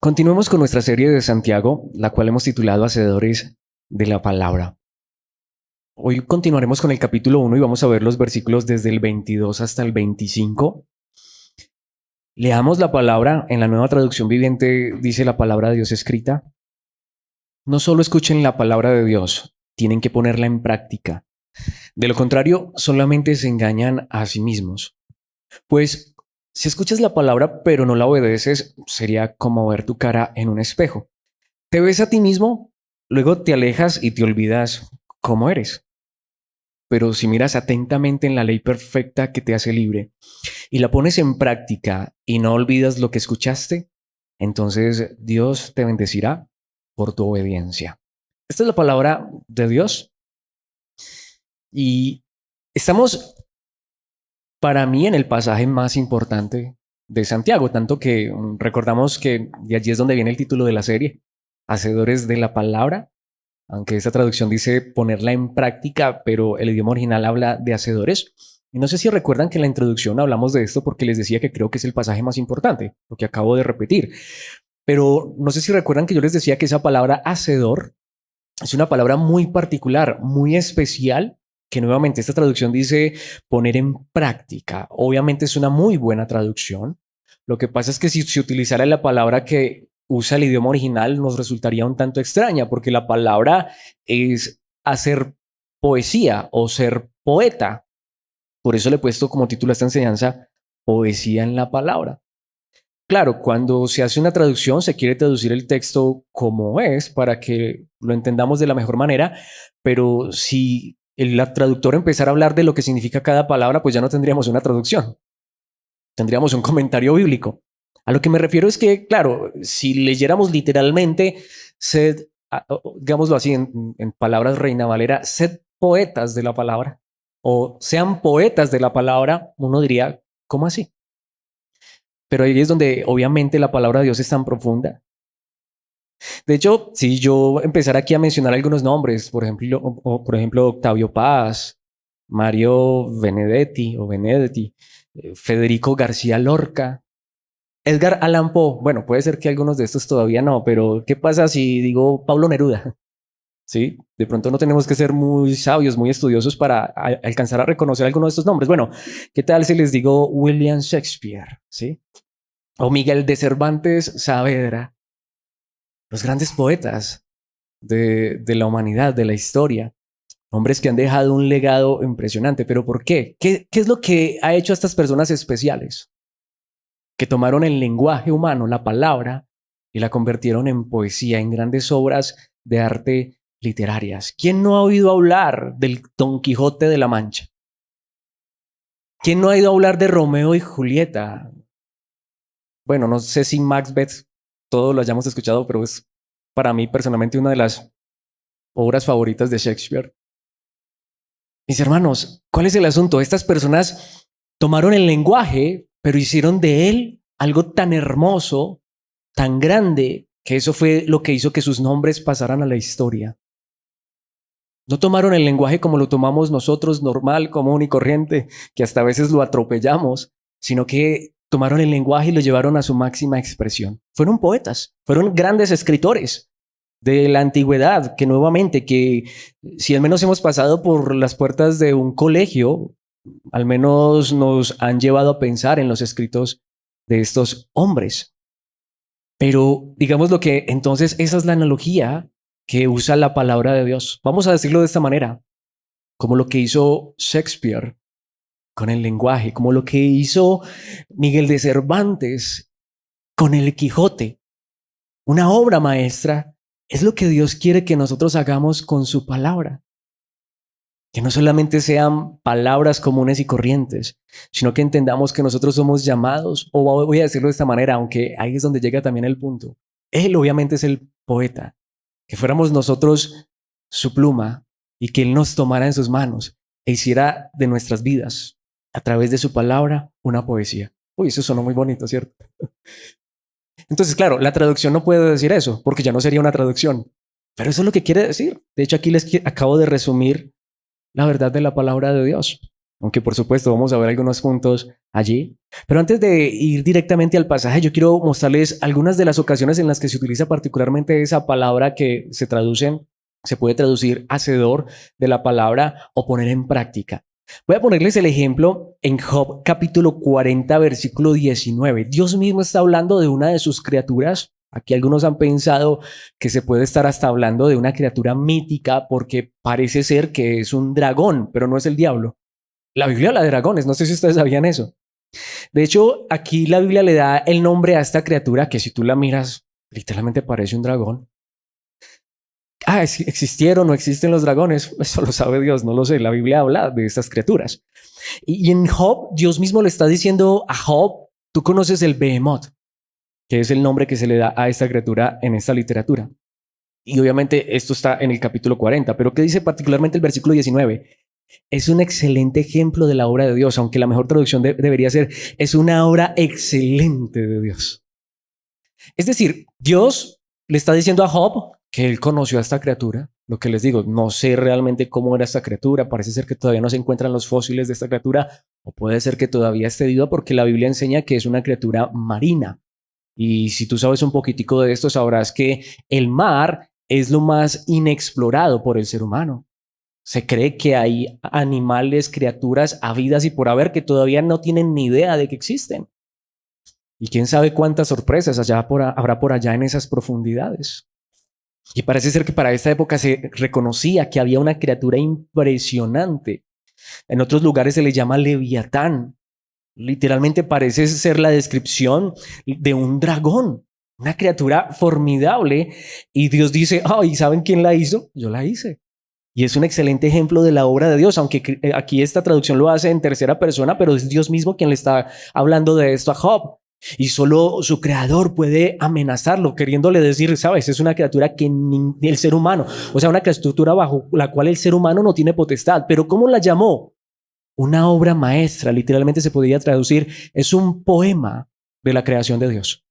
Continuemos con nuestra serie de Santiago, la cual hemos titulado Hacedores de la Palabra. Hoy continuaremos con el capítulo 1 y vamos a ver los versículos desde el 22 hasta el 25. Leamos la palabra. En la Nueva Traducción Viviente dice la palabra de Dios escrita: no solo escuchen la palabra de Dios, tienen que ponerla en práctica. De lo contrario, solamente se engañan a sí mismos. Pues, si escuchas la palabra pero no la obedeces, sería como ver tu cara en un espejo. Te ves a ti mismo, luego te alejas y te olvidas cómo eres. Pero si miras atentamente en la ley perfecta que te hace libre y la pones en práctica y no olvidas lo que escuchaste, entonces Dios te bendecirá por tu obediencia. Esta es la palabra de Dios y estamos, para mí, en el pasaje más importante de Santiago, tanto que recordamos que de allí es donde viene el título de la serie, Hacedores de la Palabra. Aunque esta traducción dice ponerla en práctica, pero el idioma original habla de hacedores. Y no sé si recuerdan que en la introducción hablamos de esto porque les decía que creo que es el pasaje más importante, lo que acabo de repetir. Pero no sé si recuerdan que yo les decía que esa palabra hacedor es una palabra muy particular, muy especial, que nuevamente esta traducción dice poner en práctica. Obviamente es una muy buena traducción. Lo que pasa es que si se utilizara la palabra que usa el idioma original nos resultaría un tanto extraña, porque la palabra es hacer poesía o ser poeta. Por eso le he puesto como título a esta enseñanza poesía en la palabra. Claro, cuando se hace una traducción se quiere traducir el texto como es para que lo entendamos de la mejor manera, pero si el traductor empezara a hablar de lo que significa cada palabra, pues ya no tendríamos una traducción, tendríamos un comentario bíblico. A lo que me refiero es que, claro, si leyéramos literalmente, sed, digámoslo así en palabras Reina Valera, sed poetas de la palabra o sean poetas de la palabra, uno diría, ¿cómo así? Pero ahí es donde obviamente la palabra de Dios es tan profunda. De hecho, si yo empezara aquí a mencionar algunos nombres, por ejemplo Octavio Paz, Mario Benedetti, Federico García Lorca, Edgar Allan Poe. Bueno, puede ser que algunos de estos todavía no, pero ¿qué pasa si digo Pablo Neruda? Sí, de pronto no tenemos que ser muy sabios, muy estudiosos para alcanzar a reconocer algunos de estos nombres. Bueno, ¿qué tal si les digo William Shakespeare? ¿Sí? O Miguel de Cervantes Saavedra, los grandes poetas de la humanidad, de la historia, hombres que han dejado un legado impresionante. ¿Pero por qué? ¿Qué es lo que ha hecho a estas personas especiales? Que tomaron el lenguaje humano, la palabra, y la convirtieron en poesía, en grandes obras de arte literarias. ¿Quién no ha oído hablar del Don Quijote de la Mancha? ¿Quién no ha oído hablar de Romeo y Julieta? Bueno, no sé si Macbeth todos lo hayamos escuchado, pero es para mí personalmente una de las obras favoritas de Shakespeare. Mis hermanos, ¿cuál es el asunto? Estas personas tomaron el lenguaje, pero hicieron de él algo tan hermoso, tan grande, que eso fue lo que hizo que sus nombres pasaran a la historia. No tomaron el lenguaje como lo tomamos nosotros, normal, común y corriente, que hasta a veces lo atropellamos, sino que tomaron el lenguaje y lo llevaron a su máxima expresión. Fueron poetas, fueron grandes escritores de la antigüedad, que nuevamente, que si al menos hemos pasado por las puertas de un colegio, al menos nos han llevado a pensar en los escritos de estos hombres. Pero digamos lo que entonces esa es la analogía que usa la palabra de Dios. Vamos a decirlo de esta manera, como lo que hizo Shakespeare con el lenguaje, como lo que hizo Miguel de Cervantes con el Quijote, una obra maestra. Es lo que Dios quiere que nosotros hagamos con su palabra. Que no solamente sean palabras comunes y corrientes, sino que entendamos que nosotros somos llamados, o voy a decirlo de esta manera, aunque ahí es donde llega también el punto. Él obviamente es el poeta, que fuéramos nosotros su pluma y que Él nos tomara en sus manos e hiciera de nuestras vidas, a través de su palabra, una poesía. Uy, eso sonó muy bonito, ¿cierto? Entonces, claro, la traducción no puede decir eso, porque ya no sería una traducción. Pero eso es lo que quiere decir. De hecho, aquí les acabo de resumir la verdad de la palabra de Dios. aunque por supuesto vamos a ver algunos puntos allí. Pero antes de ir directamente al pasaje, yo quiero mostrarles algunas de las ocasiones en las que se utiliza particularmente esa palabra que se puede traducir hacedor de la palabra o poner en práctica. Voy a ponerles el ejemplo en Job capítulo 40, versículo 19. Dios mismo está hablando de una de sus criaturas. Aquí algunos han pensado que se puede estar hasta hablando de una criatura mítica porque parece ser que es un dragón, pero no es el diablo. La Biblia habla de dragones, no sé si ustedes sabían eso. De hecho, aquí la Biblia le da el nombre a esta criatura que si tú la miras, literalmente parece un dragón. ¿Existieron o no existen los dragones? Eso lo sabe Dios, no lo sé. La Biblia habla de estas criaturas. Y en Job, Dios mismo le está diciendo a Job, tú conoces el Behemoth, que es el nombre que se le da a esta criatura en esta literatura. Y obviamente esto está en el capítulo 40, pero ¿qué dice particularmente el versículo 19? Es un excelente ejemplo de la obra de Dios, aunque la mejor traducción debería ser, es una obra excelente de Dios. Es decir, Dios le está diciendo a Job que él conoció a esta criatura. Lo que les digo, no sé realmente cómo era esta criatura. Parece ser que todavía no se encuentran los fósiles de esta criatura, o puede ser que todavía esté viva porque la Biblia enseña que es una criatura marina. Y si tú sabes un poquitico de esto, sabrás que el mar es lo más inexplorado por el ser humano. Se cree que hay animales, criaturas habidas y por haber que todavía no tienen ni idea de que existen. Y quién sabe cuántas sorpresas habrá por allá en esas profundidades. Y parece ser que para esta época se reconocía que había una criatura impresionante. En otros lugares se le llama Leviatán. Literalmente parece ser la descripción de un dragón, una criatura formidable. Y Dios dice, ¿y saben quién la hizo? Yo la hice. Y es un excelente ejemplo de la obra de Dios, aunque aquí esta traducción lo hace en tercera persona, pero es Dios mismo quien le está hablando de esto a Job. Y solo su creador puede amenazarlo, queriéndole decir, sabes, es una criatura que ni el ser humano, o sea, una criatura bajo la cual el ser humano no tiene potestad. Pero ¿cómo la llamó? Una obra maestra, literalmente se podría traducir, es un poema de la creación de Dios.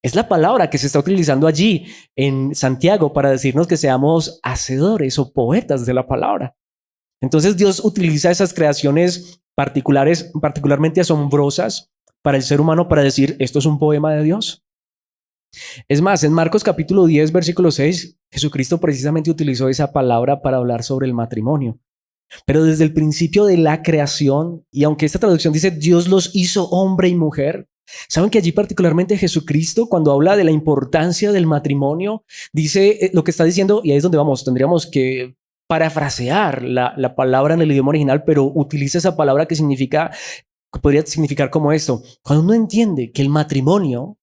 Es la palabra que se está utilizando allí en Santiago para decirnos que seamos hacedores o poetas de la palabra. Entonces Dios utiliza esas creaciones particularmente asombrosas para el ser humano para decir, esto es un poema de Dios. Es más, en Marcos capítulo 10, versículo 6, Jesucristo precisamente utilizó esa palabra para hablar sobre el matrimonio. Pero desde el principio de la creación, y aunque esta traducción dice Dios los hizo hombre y mujer, saben que allí particularmente Jesucristo, cuando habla de la importancia del matrimonio, dice lo que está diciendo, y ahí es donde vamos, tendríamos que parafrasear la palabra en el idioma original, pero utiliza esa palabra que podría significar como esto. Cuando uno entiende que el matrimonio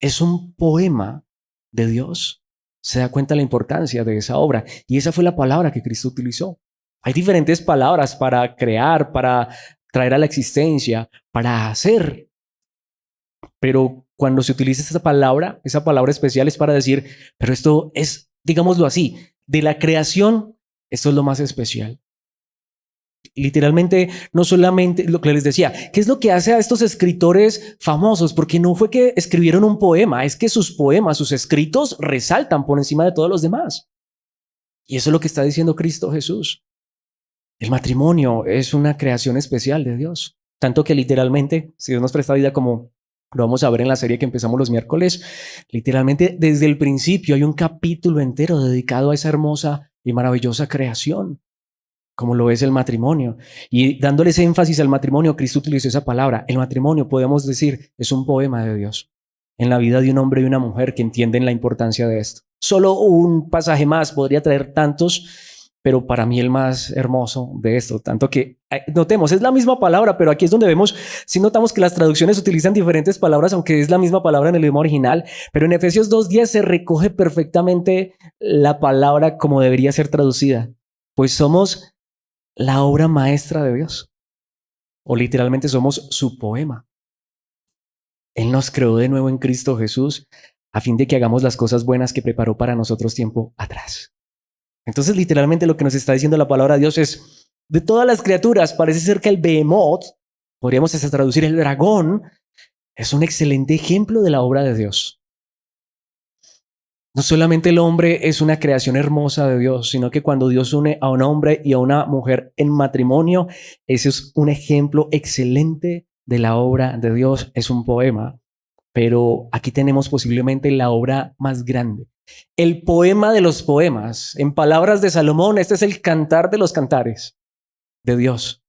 es un poema de Dios, se da cuenta de la importancia de esa obra. Y esa fue la palabra que Cristo utilizó. Hay diferentes palabras para crear, para traer a la existencia, para hacer. Pero cuando se utiliza esa palabra especial es para decir, pero esto es, digámoslo así, de la creación, esto es lo más especial. Literalmente, no solamente lo que les decía, ¿qué es lo que hace a estos escritores famosos? Porque no fue que escribieron un poema, es que sus poemas, sus escritos resaltan por encima de todos los demás. Y eso es lo que está diciendo Cristo Jesús. El matrimonio es una creación especial de Dios. Tanto que literalmente, si Dios nos presta vida como lo vamos a ver en la serie que empezamos los miércoles, literalmente desde el principio hay un capítulo entero dedicado a esa hermosa y maravillosa creación, como lo es el matrimonio. Y dándole ese énfasis al matrimonio, Cristo utilizó esa palabra. El matrimonio, podemos decir, es un poema de Dios en la vida de un hombre y una mujer que entienden la importancia de esto. Solo un pasaje más podría traer tantos, pero para mí el más hermoso de esto, tanto que notemos, es la misma palabra, pero aquí es donde vemos, si notamos que las traducciones utilizan diferentes palabras, aunque es la misma palabra en el idioma original, pero en Efesios 2:10 se recoge perfectamente la palabra como debería ser traducida, pues somos la obra maestra de Dios, o literalmente somos su poema. Él nos creó de nuevo en Cristo Jesús a fin de que hagamos las cosas buenas que preparó para nosotros tiempo atrás. Entonces, literalmente lo que nos está diciendo la palabra de Dios es, de todas las criaturas, parece ser que el Behemoth, podríamos hasta traducir el dragón, es un excelente ejemplo de la obra de Dios. No solamente el hombre es una creación hermosa de Dios, sino que cuando Dios une a un hombre y a una mujer en matrimonio, ese es un ejemplo excelente de la obra de Dios. Es un poema, pero aquí tenemos posiblemente la obra más grande. El poema de los poemas. En palabras de Salomón, este es el cantar de los cantares de Dios.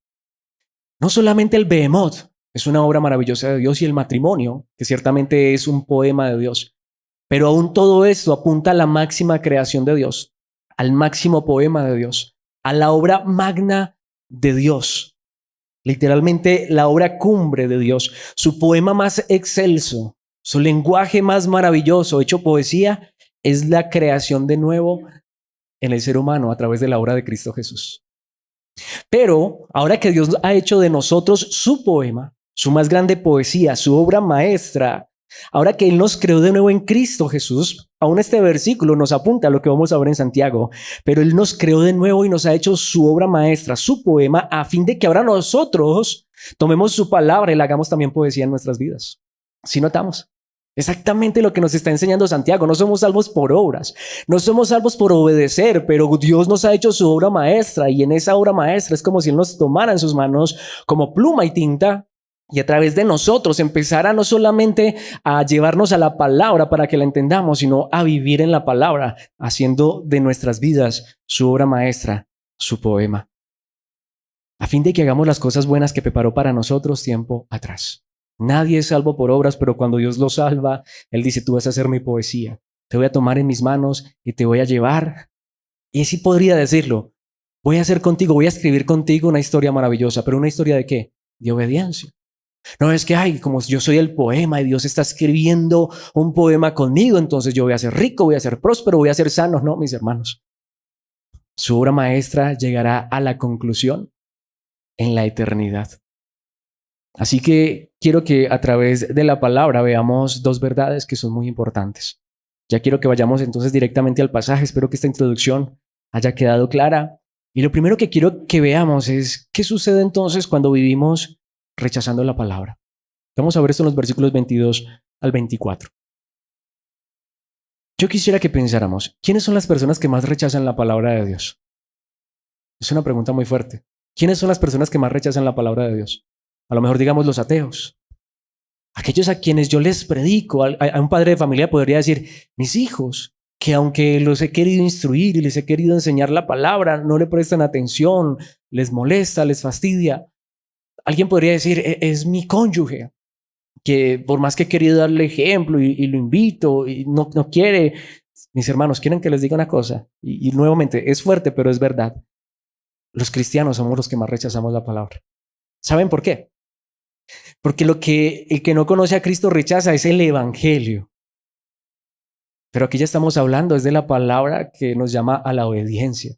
No solamente el Behemoth es una obra maravillosa de Dios y el matrimonio, que ciertamente es un poema de Dios, pero aún todo esto apunta a la máxima creación de Dios, al máximo poema de Dios, a la obra magna de Dios, literalmente la obra cumbre de Dios, su poema más excelso, su lenguaje más maravilloso, hecho poesía, es la creación de nuevo en el ser humano a través de la obra de Cristo Jesús. Pero ahora que Dios ha hecho de nosotros su poema, su más grande poesía, su obra maestra, ahora que Él nos creó de nuevo en Cristo Jesús, aún este versículo nos apunta a lo que vamos a ver en Santiago, pero Él nos creó de nuevo y nos ha hecho su obra maestra, su poema, a fin de que ahora nosotros tomemos su palabra y la hagamos también poesía en nuestras vidas. ¿Sí notamos? Exactamente lo que nos está enseñando Santiago. No somos salvos por obras, no somos salvos por obedecer, pero Dios nos ha hecho su obra maestra y en esa obra maestra es como si Él nos tomara en sus manos como pluma y tinta y a través de nosotros empezara no solamente a llevarnos a la palabra para que la entendamos, sino a vivir en la palabra, haciendo de nuestras vidas su obra maestra, su poema, a fin de que hagamos las cosas buenas que preparó para nosotros tiempo atrás. Nadie es salvo por obras, pero cuando Dios lo salva, Él dice, tú vas a hacer mi poesía, te voy a tomar en mis manos y te voy a llevar. Y así podría decirlo, voy a hacer contigo, voy a escribir contigo una historia maravillosa, pero una historia ¿de qué? De obediencia. No es que, ay, como yo soy el poema y Dios está escribiendo un poema conmigo, entonces yo voy a ser rico, voy a ser próspero, voy a ser sano. No, mis hermanos. Su obra maestra llegará a la conclusión en la eternidad. Así que quiero que a través de la palabra veamos dos verdades que son muy importantes. Ya quiero que vayamos entonces directamente al pasaje. Espero que esta introducción haya quedado clara. Y lo primero que quiero que veamos es qué sucede entonces cuando vivimos rechazando la palabra. Vamos a ver esto en los versículos 22 al 24. Yo quisiera que pensáramos, ¿quiénes son las personas que más rechazan la palabra de Dios? Es una pregunta muy fuerte. ¿Quiénes son las personas que más rechazan la palabra de Dios? A lo mejor digamos los ateos. Aquellos a quienes yo les predico, a un padre de familia podría decir, mis hijos, que aunque los he querido instruir y les he querido enseñar la palabra, no le prestan atención, les molesta, les fastidia. Alguien podría decir, es mi cónyuge, que por más que he querido darle ejemplo y lo invito y no quiere. Mis hermanos, quieren que les diga una cosa, y nuevamente es fuerte, pero es verdad. Los cristianos somos los que más rechazamos la palabra. ¿Saben por qué? Porque el que no conoce a Cristo rechaza es el evangelio. Pero aquí ya estamos hablando, es de la palabra que nos llama a la obediencia.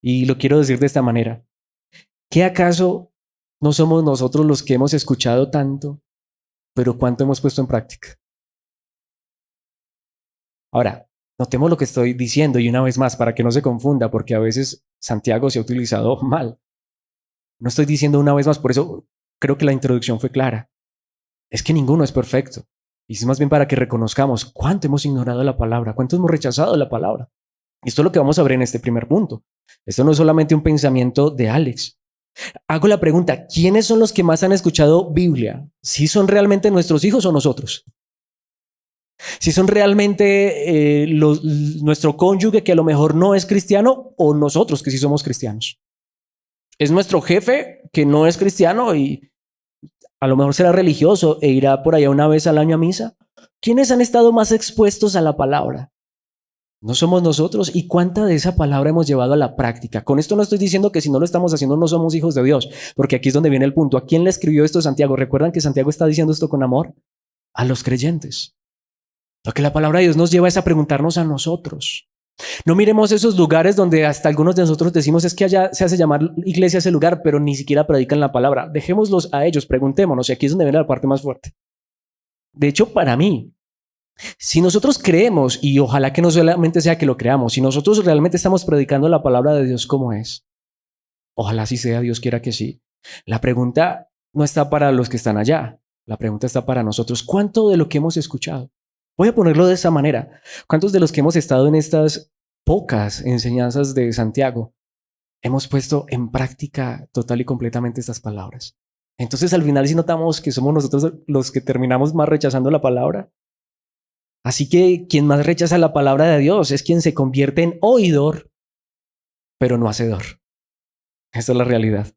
Y lo quiero decir de esta manera. ¿Qué acaso no somos nosotros los que hemos escuchado tanto, pero cuánto hemos puesto en práctica? Ahora, notemos lo que estoy diciendo y una vez más, para que no se confunda, porque a veces Santiago se ha utilizado mal. No estoy diciendo una vez más, por eso creo que la introducción fue clara. Es que ninguno es perfecto. Y es más bien para que reconozcamos cuánto hemos ignorado la palabra, cuánto hemos rechazado la palabra. Y esto es lo que vamos a ver en este primer punto. Esto no es solamente un pensamiento de Alex. Hago la pregunta, ¿quiénes son los que más han escuchado Biblia? ¿Si son realmente nuestros hijos o nosotros? Si son realmente nuestro cónyuge que a lo mejor no es cristiano o nosotros que sí somos cristianos. Es nuestro jefe que no es cristiano y a lo mejor será religioso e irá por allá una vez al año a misa. ¿Quiénes han estado más expuestos a la palabra? No somos nosotros. ¿Y cuánta de esa palabra hemos llevado a la práctica? Con esto no estoy diciendo que si no lo estamos haciendo no somos hijos de Dios, porque aquí es donde viene el punto. ¿A quién le escribió esto Santiago? ¿Recuerdan que Santiago está diciendo esto con amor? A los creyentes. Lo que la palabra de Dios nos lleva es a preguntarnos a nosotros. No miremos esos lugares donde hasta algunos de nosotros decimos es que allá se hace llamar iglesia ese lugar, pero ni siquiera predican la palabra. Dejémoslos a ellos, preguntémonos, y aquí es donde viene la parte más fuerte. De hecho, para mí, si nosotros creemos, y ojalá que no solamente sea que lo creamos, si nosotros realmente estamos predicando la palabra de Dios como es, ojalá así sea, Dios quiera que sí. La pregunta no está para los que están allá, la pregunta está para nosotros. ¿Cuánto de lo que hemos escuchado Voy a ponerlo de esa manera. ¿Cuántos de los que hemos estado en estas pocas enseñanzas de Santiago hemos puesto en práctica total y completamente estas palabras? Entonces al final sí notamos que somos nosotros los que terminamos más rechazando la palabra. Así que quien más rechaza la palabra de Dios es quien se convierte en oidor, pero no hacedor. Esta es la realidad.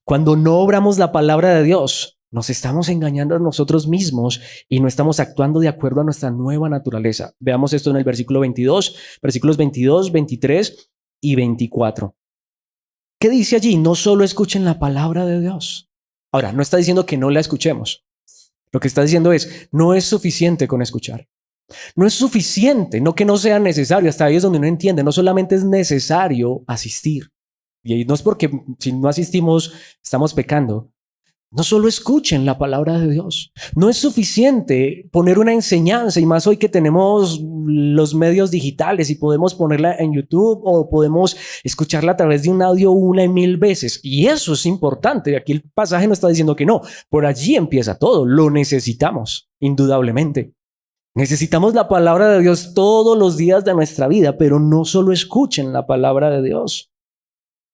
Cuando no obramos la palabra de Dios, nos estamos engañando a nosotros mismos y no estamos actuando de acuerdo a nuestra nueva naturaleza. Veamos esto en el versículo 22, versículos 22, 23 y 24. ¿Qué dice allí? No solo escuchen la palabra de Dios. Ahora, no está diciendo que no la escuchemos. Lo que está diciendo es, no es suficiente con escuchar. No es suficiente, no que no sea necesario. Hasta ahí es donde uno entiende, no solamente es necesario asistir. Y ahí no es porque si no asistimos estamos pecando. No solo escuchen la palabra de Dios. No es suficiente poner una enseñanza, y más hoy que tenemos los medios digitales y podemos ponerla en YouTube o podemos escucharla a través de un audio una y mil veces. Y eso es importante. Aquí el pasaje no está diciendo que no. Por allí empieza todo. Lo necesitamos, indudablemente. Necesitamos la palabra de Dios todos los días de nuestra vida, pero no solo escuchen la palabra de Dios.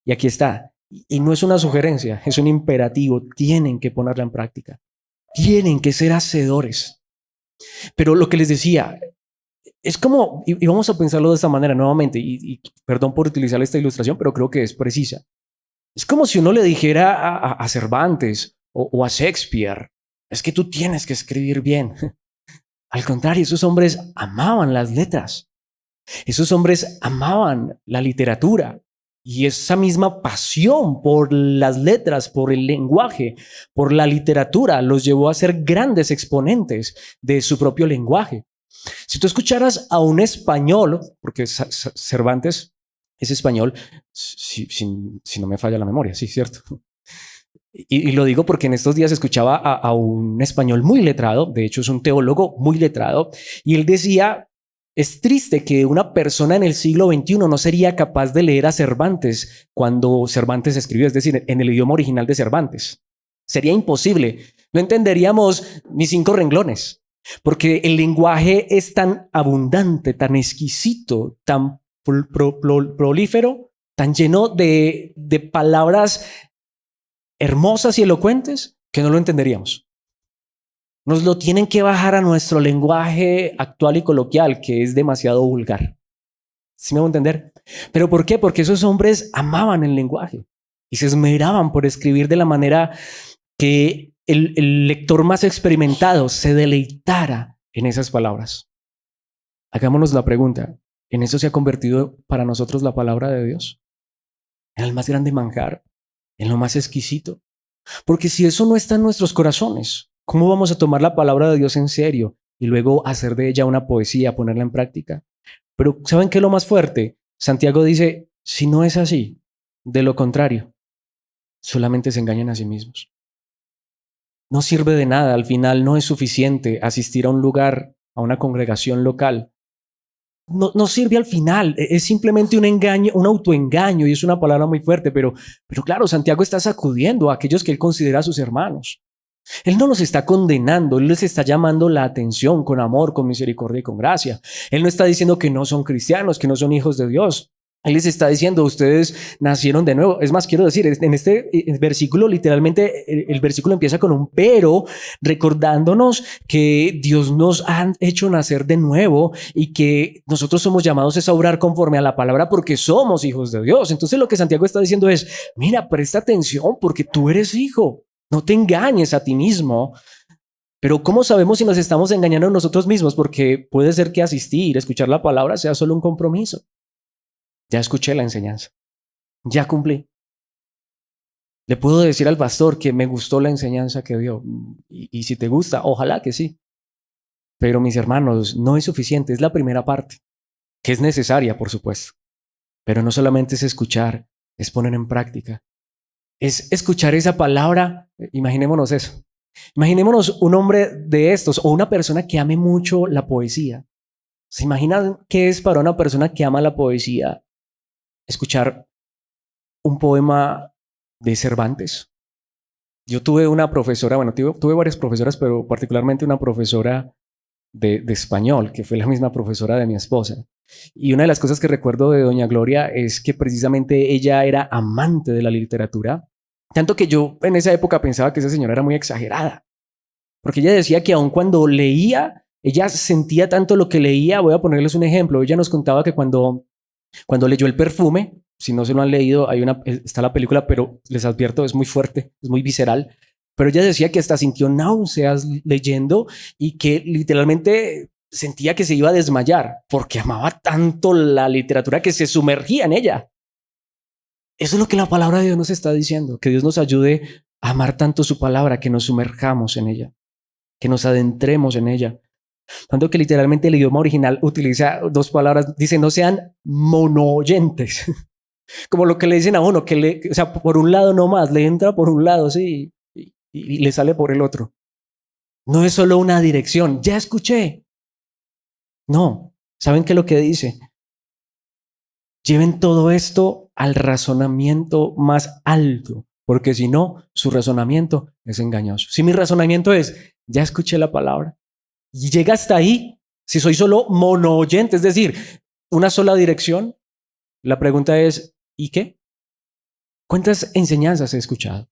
Y aquí está. Y no es una sugerencia, es un imperativo. Tienen que ponerla en práctica. Tienen que ser hacedores. Pero lo que les decía, es como, y vamos a pensarlo de esta manera nuevamente, y perdón por utilizar esta ilustración, pero creo que es precisa. Es como si uno le dijera a Cervantes o a Shakespeare, es que tú tienes que escribir bien. Al contrario, esos hombres amaban las letras. Esos hombres amaban la literatura. Y esa misma pasión por las letras, por el lenguaje, por la literatura, los llevó a ser grandes exponentes de su propio lenguaje. Si tú escucharas a un español, porque Cervantes es español, si no me falla la memoria, sí, cierto. Y lo digo porque en estos días escuchaba a un español muy letrado, de hecho es un teólogo muy letrado, y él decía, es triste que una persona en el siglo XXI no sería capaz de leer a Cervantes cuando Cervantes escribió, es decir, en el idioma original de Cervantes. Sería imposible, no entenderíamos ni 5 renglones, porque el lenguaje es tan abundante, tan exquisito, tan prolífero, tan lleno de palabras hermosas y elocuentes que no lo entenderíamos. Nos lo tienen que bajar a nuestro lenguaje actual y coloquial, que es demasiado vulgar. ¿Sí me voy a entender? ¿Pero por qué? Porque esos hombres amaban el lenguaje y se esmeraban por escribir de la manera que el lector más experimentado se deleitara en esas palabras. Hagámonos la pregunta, ¿en eso se ha convertido para nosotros la palabra de Dios? ¿En el más grande manjar? ¿En lo más exquisito? Porque si eso no está en nuestros corazones, ¿cómo vamos a tomar la palabra de Dios en serio y luego hacer de ella una poesía, ponerla en práctica? Pero ¿saben qué es lo más fuerte? Santiago dice, si no es así, de lo contrario, solamente se engañan a sí mismos. No sirve de nada, al final no es suficiente asistir a un lugar, a una congregación local. No sirve al final, es simplemente un engaño, un autoengaño, y es una palabra muy fuerte, pero claro, Santiago está sacudiendo a aquellos que él considera sus hermanos. Él no los está condenando, él les está llamando la atención con amor, con misericordia y con gracia. Él no está diciendo que no son cristianos, que no son hijos de Dios. Él les está diciendo, ustedes nacieron de nuevo. Es más, quiero decir, en este versículo, literalmente, el versículo empieza con un pero, recordándonos que Dios nos ha hecho nacer de nuevo y que nosotros somos llamados a obrar conforme a la palabra porque somos hijos de Dios. Entonces lo que Santiago está diciendo es, mira, presta atención porque tú eres hijo. No te engañes a ti mismo. Pero ¿cómo sabemos si nos estamos engañando a nosotros mismos? Porque puede ser que asistir, escuchar la palabra sea solo un compromiso. Ya escuché la enseñanza. Ya cumplí. Le puedo decir al pastor que me gustó la enseñanza que dio. Y si te gusta, ojalá que sí. Pero mis hermanos, no es suficiente. Es la primera parte, que es necesaria, por supuesto. Pero no solamente es escuchar, es poner en práctica. Es escuchar esa palabra. Imaginémonos eso. Imaginémonos un hombre de estos o una persona que ame mucho la poesía. ¿Se imaginan qué es para una persona que ama la poesía escuchar un poema de Cervantes? Yo tuve una profesora, bueno, tuve varias profesoras, pero particularmente una profesora de español, que fue la misma profesora de mi esposa. Y una de las cosas que recuerdo de doña Gloria es que precisamente ella era amante de la literatura, tanto que yo en esa época pensaba que esa señora era muy exagerada, porque ella decía que aun cuando leía, ella sentía tanto lo que leía. Voy a ponerles un ejemplo. Ella nos contaba que cuando leyó El perfume, si no se lo han leído, está la película, pero les advierto, es muy fuerte, es muy visceral. Pero ella decía que hasta sintió náuseas leyendo y que literalmente sentía que se iba a desmayar porque amaba tanto la literatura que se sumergía en ella. Eso es lo que la palabra de Dios nos está diciendo, que Dios nos ayude a amar tanto su palabra, que nos sumerjamos en ella, que nos adentremos en ella. Tanto que literalmente el idioma original utiliza dos palabras, dice no sean monoyentes, como lo que le dicen a uno, o sea, por un lado no más, le entra por un lado, sí, y le sale por el otro. No es solo una dirección, ya escuché. No, ¿saben qué es lo que dice? Lleven todo esto al razonamiento más alto, porque si no, su razonamiento es engañoso. Si mi razonamiento es, ya escuché la palabra, y llega hasta ahí, si soy solo monoyente, es decir, una sola dirección, la pregunta es, ¿y qué? ¿Cuántas enseñanzas he escuchado?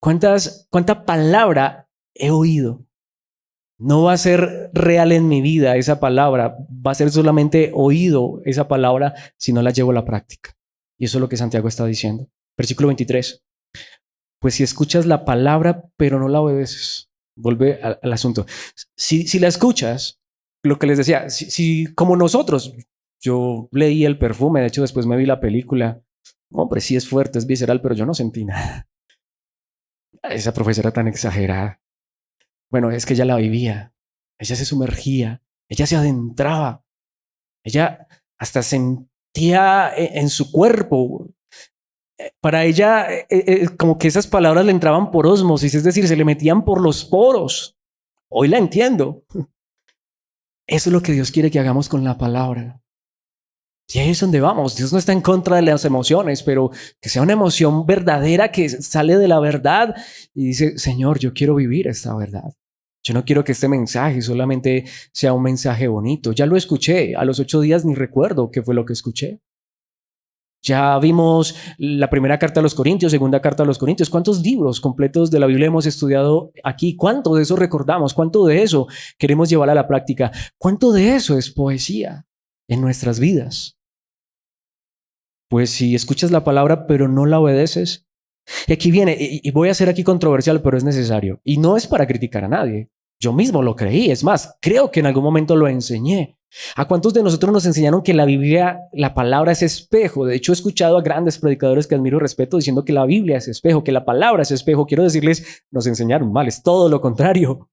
¿Cuánta palabra he oído? No va a ser real en mi vida esa palabra, va a ser solamente oído esa palabra si no la llevo a la práctica. Y eso es lo que Santiago está diciendo. Versículo 23. Pues si escuchas la palabra, pero no la obedeces, vuelve al asunto. Si la escuchas, lo que les decía, si como nosotros, yo leí El perfume, de hecho después me vi la película. Hombre, sí es fuerte, es visceral, pero yo no sentí nada. Esa profesora tan exagerada. Bueno, es que ella la vivía, ella se sumergía, ella se adentraba, ella hasta sentía en su cuerpo. Para ella, como que esas palabras le entraban por ósmosis, es decir, se le metían por los poros. Hoy la entiendo. Eso es lo que Dios quiere que hagamos con la palabra. Y ahí es donde vamos. Dios no está en contra de las emociones, pero que sea una emoción verdadera que sale de la verdad y dice, Señor, yo quiero vivir esta verdad. Yo no quiero que este mensaje solamente sea un mensaje bonito. Ya lo escuché. A los 8 días ni recuerdo qué fue lo que escuché. Ya vimos la primera carta a los Corintios, segunda carta a los Corintios. ¿Cuántos libros completos de la Biblia hemos estudiado aquí? ¿Cuánto de eso recordamos? ¿Cuánto de eso queremos llevar a la práctica? ¿Cuánto de eso es poesía en nuestras vidas? Pues si escuchas la palabra pero no la obedeces. Y aquí viene, y voy a ser aquí controversial, pero es necesario. Y no es para criticar a nadie. Yo mismo lo creí. Es más, creo que en algún momento lo enseñé. ¿A cuántos de nosotros nos enseñaron que la Biblia, la palabra es espejo? De hecho, he escuchado a grandes predicadores que admiro y respeto diciendo que la Biblia es espejo, que la palabra es espejo. Quiero decirles, nos enseñaron mal. Es todo lo contrario.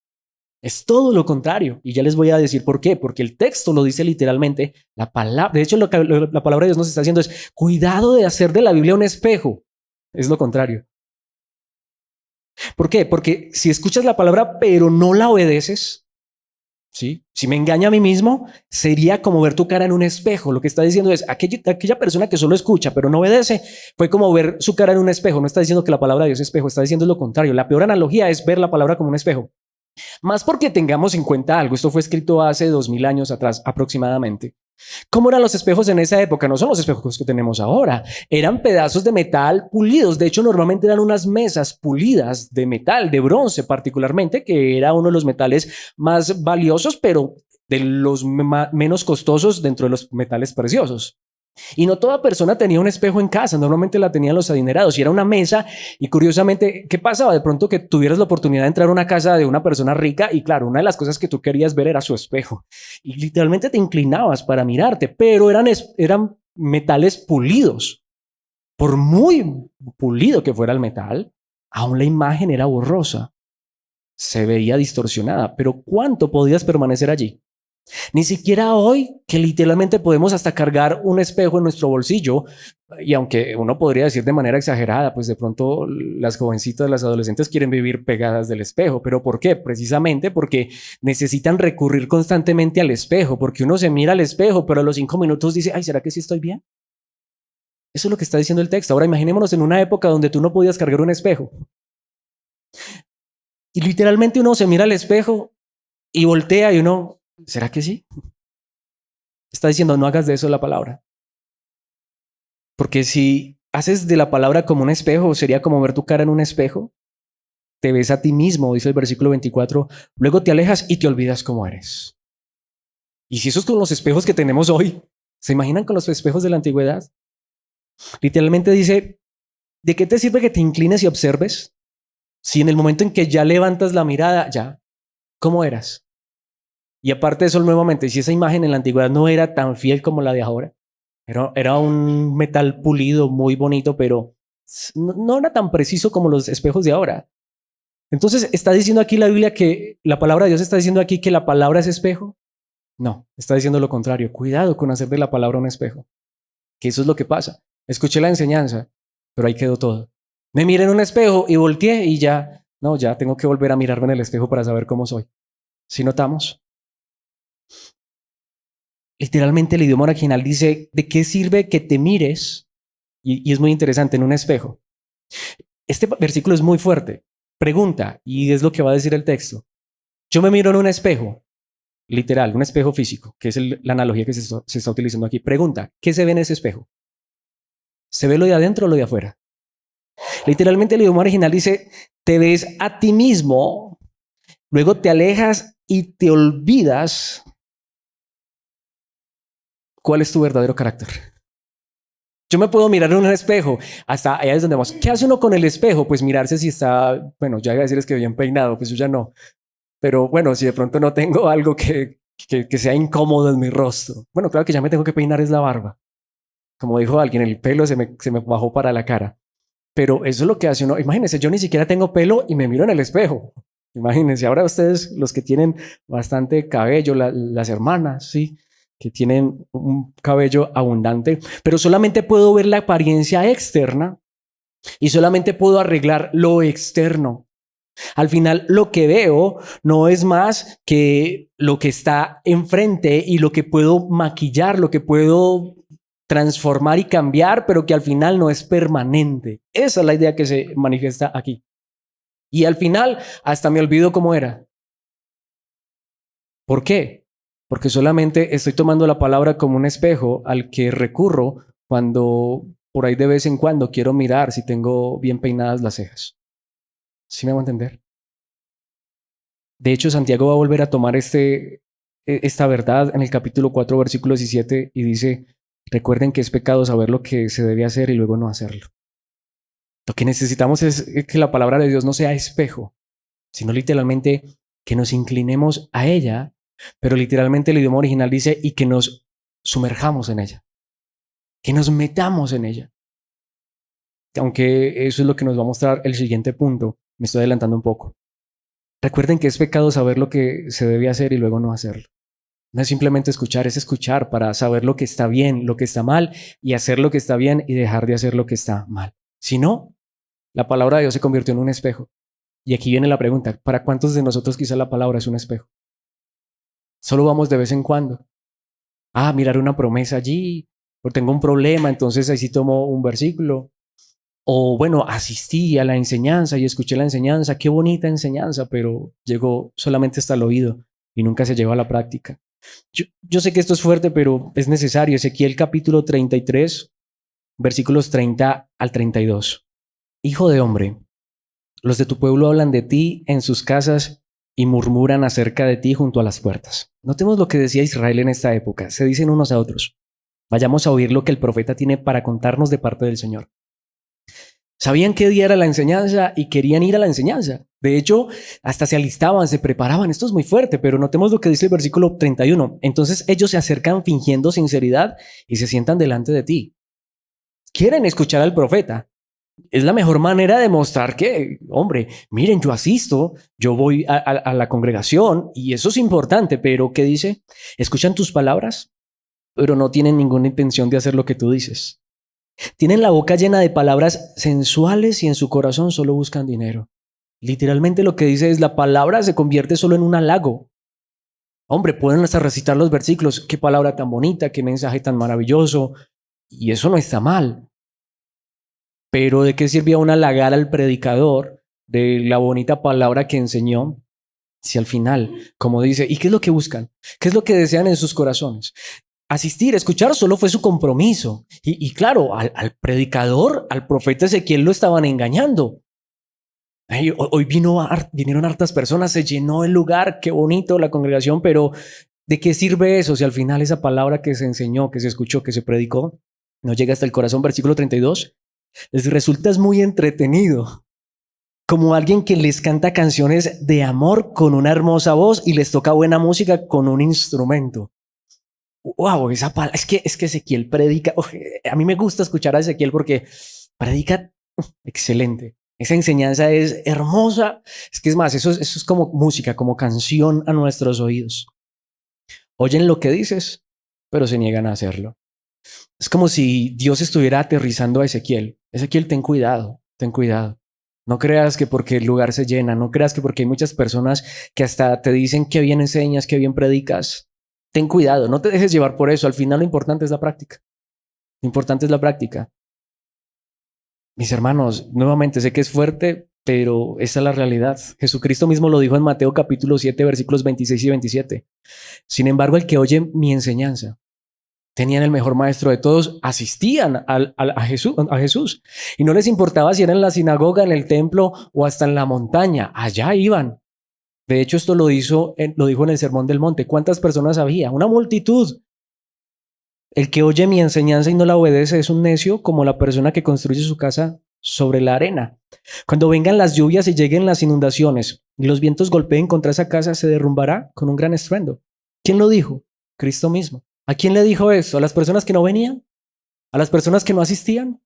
Es todo lo contrario. Y ya les voy a decir por qué. Porque el texto lo dice literalmente. La palabra, de hecho, la palabra de Dios nos está haciendo es cuidado de hacer de la Biblia un espejo. Es lo contrario. ¿Por qué? Porque si escuchas la palabra pero no la obedeces, ¿sí? Si me engaña a mí mismo, sería como ver tu cara en un espejo. Lo que está diciendo es, aquella persona que solo escucha pero no obedece, fue como ver su cara en un espejo. No está diciendo que la palabra de Dios es espejo, está diciendo lo contrario. La peor analogía es ver la palabra como un espejo. Más porque tengamos en cuenta algo, esto fue escrito hace 2000 años atrás aproximadamente. ¿Cómo eran los espejos en esa época? No son los espejos que tenemos ahora. Eran pedazos de metal pulidos. De hecho, normalmente eran unas mesas pulidas de metal, de bronce particularmente, que era uno de los metales más valiosos, pero de los menos costosos dentro de los metales preciosos. Y no toda persona tenía un espejo en casa, normalmente la tenían los adinerados y era una mesa. Y curiosamente, ¿qué pasaba? De pronto que tuvieras la oportunidad de entrar a una casa de una persona rica y claro, una de las cosas que tú querías ver era su espejo y literalmente te inclinabas para mirarte, pero eran metales pulidos. Por muy pulido que fuera el metal, aún la imagen era borrosa, se veía distorsionada, pero ¿cuánto podías permanecer allí? Ni siquiera hoy, que literalmente podemos hasta cargar un espejo en nuestro bolsillo, y aunque uno podría decir de manera exagerada, pues de pronto las jovencitas, las adolescentes quieren vivir pegadas del espejo. ¿Pero por qué? Precisamente porque necesitan recurrir constantemente al espejo, porque uno se mira al espejo, pero a los 5 minutos dice, ay, ¿será que sí estoy bien? Eso es lo que está diciendo el texto. Ahora imaginémonos en una época donde tú no podías cargar un espejo. Y literalmente uno se mira al espejo y voltea y uno, ¿será que sí? Está diciendo, no hagas de eso la palabra. Porque si haces de la palabra como un espejo, sería como ver tu cara en un espejo. Te ves a ti mismo, dice el versículo 24, luego te alejas y te olvidas cómo eres. Y si eso es con los espejos que tenemos hoy, ¿se imaginan con los espejos de la antigüedad? Literalmente dice, ¿de qué te sirve que te inclines y observes? Si en el momento en que ya levantas la mirada, ya, ¿cómo eras? Y aparte de eso, nuevamente, si esa imagen en la antigüedad no era tan fiel como la de ahora, era un metal pulido muy bonito, pero no era tan preciso como los espejos de ahora. Entonces, ¿está diciendo aquí la Biblia que la palabra de Dios está diciendo aquí que la palabra es espejo? No, está diciendo lo contrario. Cuidado con hacer de la palabra un espejo, que eso es lo que pasa. Escuché la enseñanza, pero ahí quedó todo. Me miré en un espejo y volteé y ya, no, ya tengo que volver a mirarme en el espejo para saber cómo soy. Si notamos, literalmente el idioma original dice, ¿de qué sirve que te mires? Y es muy interesante, en un espejo. Este versículo es muy fuerte. Pregunta, y es lo que va a decir el texto. Yo me miro en un espejo, literal, un espejo físico, que es la analogía que se está utilizando aquí. Pregunta, ¿qué se ve en ese espejo? ¿Se ve lo de adentro o lo de afuera? Literalmente el idioma original dice, te ves a ti mismo, luego te alejas y te olvidas cuál es tu verdadero carácter. Yo me puedo mirar en un espejo, hasta allá es donde vamos. ¿Qué hace uno con el espejo? Pues mirarse si está, bueno, ya iba a decirles que bien peinado, pues yo ya no. Pero bueno, si de pronto no tengo algo que sea incómodo en mi rostro. Bueno, claro que ya me tengo que peinar es la barba. Como dijo alguien, el pelo se me bajó para la cara. Pero eso es lo que hace uno. Imagínense, yo ni siquiera tengo pelo y me miro en el espejo. Imagínense, ahora ustedes, los que tienen bastante cabello, las hermanas, sí, que tienen un cabello abundante, pero solamente puedo ver la apariencia externa y solamente puedo arreglar lo externo. Al final, lo que veo no es más que lo que está enfrente y lo que puedo maquillar, lo que puedo transformar y cambiar, pero que al final no es permanente. Esa es la idea que se manifiesta aquí. Y al final, hasta me olvido cómo era. ¿Por qué? Porque solamente estoy tomando la palabra como un espejo al que recurro cuando por ahí de vez en cuando quiero mirar si tengo bien peinadas las cejas. ¿Sí me hago entender? De hecho, Santiago va a volver a tomar esta verdad en el capítulo 4, versículo 17, y dice, recuerden que es pecado saber lo que se debe hacer y luego no hacerlo. Lo que necesitamos es que la palabra de Dios no sea espejo, sino literalmente que nos inclinemos a ella, pero literalmente el idioma original dice y que nos sumerjamos en ella, que nos metamos en ella. Aunque eso es lo que nos va a mostrar el siguiente punto, me estoy adelantando un poco. Recuerden que es pecado saber lo que se debe hacer y luego no hacerlo. No es simplemente escuchar, es escuchar para saber lo que está bien, lo que está mal y hacer lo que está bien y dejar de hacer lo que está mal. Si no, la palabra de Dios se convirtió en un espejo. Y aquí viene la pregunta, ¿para cuántos de nosotros quizá la palabra es un espejo? Solo vamos de vez en cuando. Mirar una promesa allí, o tengo un problema, entonces ahí sí tomo un versículo. O bueno, asistí a la enseñanza y escuché la enseñanza, qué bonita enseñanza, pero llegó solamente hasta el oído y nunca se llevó a la práctica. Yo sé que esto es fuerte, pero es necesario. Ezequiel capítulo 33, versículos 30 al 32. Hijo de hombre, los de tu pueblo hablan de ti en sus casas y murmuran acerca de ti junto a las puertas. Notemos lo que decía Israel en esta época. Se dicen unos a otros. Vayamos a oír lo que el profeta tiene para contarnos de parte del Señor. Sabían qué día era la enseñanza y querían ir a la enseñanza. De hecho, hasta se alistaban, se preparaban. Esto es muy fuerte, pero notemos lo que dice el versículo 31. Entonces ellos se acercan fingiendo sinceridad y se sientan delante de ti. Quieren escuchar al profeta. Es la mejor manera de mostrar que, hombre, miren, yo asisto, yo voy a la congregación y eso es importante, pero ¿qué dice? Escuchan tus palabras, pero no tienen ninguna intención de hacer lo que tú dices. Tienen la boca llena de palabras sensuales y en su corazón solo buscan dinero. Literalmente lo que dice es la palabra se convierte solo en un halago. Hombre, pueden hasta recitar los versículos, qué palabra tan bonita, qué mensaje tan maravilloso, y eso no está mal. Pero ¿de qué sirvió un halagar al predicador de la bonita palabra que enseñó Si al final, como dice, ¿y qué es lo que buscan? ¿Qué es lo que desean en sus corazones? Asistir, escuchar solo fue su compromiso. Y claro, al predicador, al profeta Ezequiel lo estaban engañando. Ay, hoy vinieron hartas personas, se llenó el lugar, qué bonito la congregación, pero ¿de qué sirve eso si al final esa palabra que se enseñó, que se escuchó, que se predicó, no llega hasta el corazón? Versículo 32. Les resulta muy entretenido, como alguien que les canta canciones de amor con una hermosa voz y les toca buena música con un instrumento. Wow, esa palabra, es que Ezequiel predica. A mí me gusta escuchar a Ezequiel porque predica excelente. Esa enseñanza es hermosa. Es que es más, eso es como música, como canción a nuestros oídos. Oyen lo que dices, pero se niegan a hacerlo. Es como si Dios estuviera aterrizando a Ezequiel. Ezequiel, ten cuidado, ten cuidado. No creas que porque el lugar se llena, no creas que porque hay muchas personas que hasta te dicen que bien enseñas, que bien predicas. Ten cuidado, no te dejes llevar por eso. Al final lo importante es la práctica. Lo importante es la práctica. Mis hermanos, nuevamente sé que es fuerte, pero esa es la realidad. Jesucristo mismo lo dijo en Mateo capítulo 7, versículos 26 y 27. Sin embargo, el que oye mi enseñanza, tenían el mejor maestro de todos, asistían a Jesús y no les importaba si era en la sinagoga, en el templo o hasta en la montaña, allá iban. De hecho, esto lo dijo en el Sermón del Monte. ¿Cuántas personas había? Una multitud. El que oye mi enseñanza y no la obedece es un necio como la persona que construye su casa sobre la arena. Cuando vengan las lluvias y lleguen las inundaciones y los vientos golpeen contra esa casa, se derrumbará con un gran estruendo. ¿Quién lo dijo? Cristo mismo. ¿A quién le dijo eso? ¿A las personas que no venían? ¿A las personas que no asistían?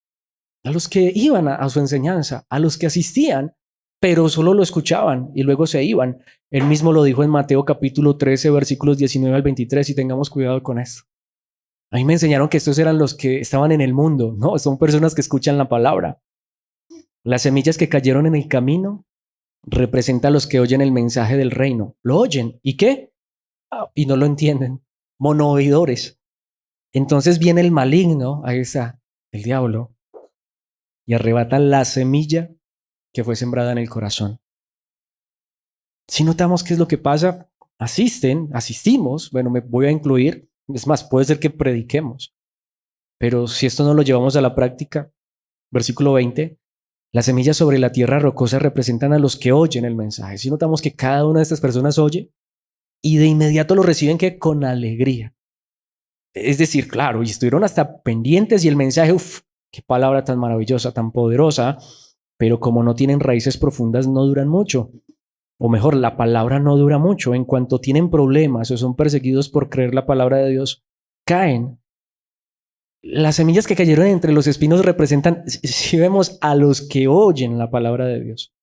A los que iban a su enseñanza, a los que asistían, pero solo lo escuchaban y luego se iban. Él mismo lo dijo en Mateo capítulo 13, versículos 19 al 23, y tengamos cuidado con esto. A mí me enseñaron que estos eran los que estaban en el mundo, ¿no? Son personas que escuchan la palabra. Las semillas que cayeron en el camino representan a los que oyen el mensaje del reino. Lo oyen. ¿Y qué? Y no lo entienden. Monooidores. Entonces viene el maligno, ahí está, el diablo, y arrebata la semilla que fue sembrada en el corazón. Si notamos qué es lo que pasa, asistimos, bueno, me voy a incluir, es más, puede ser que prediquemos, pero si esto no lo llevamos a la práctica, versículo 20, las semillas sobre la tierra rocosa representan a los que oyen el mensaje. Si notamos que cada una de estas personas oye y de inmediato lo reciben que con alegría. Es decir, claro, y estuvieron hasta pendientes y el mensaje, uff, qué palabra tan maravillosa, tan poderosa, pero como no tienen raíces profundas, no duran mucho. O mejor, la palabra no dura mucho. En cuanto tienen problemas o son perseguidos por creer la palabra de Dios, caen. Las semillas que cayeron entre los espinos representan, si vemos, a los que oyen la palabra de Dios.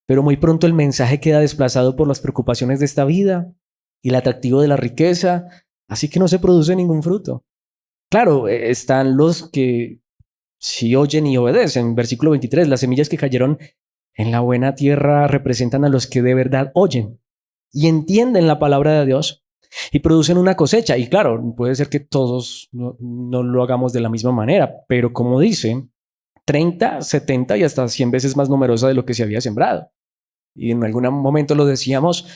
Pero muy pronto el mensaje queda desplazado por las preocupaciones de esta vida y el atractivo de la riqueza, así que no se produce ningún fruto. Claro, están los que sí oyen y obedecen. Versículo 23, las semillas que cayeron en la buena tierra representan a los que de verdad oyen y entienden la palabra de Dios y producen una cosecha. Y claro, puede ser que todos no lo hagamos de la misma manera, pero como dice, 30, 70 y hasta 100 veces más numerosa de lo que se había sembrado. Y en algún momento lo decíamos,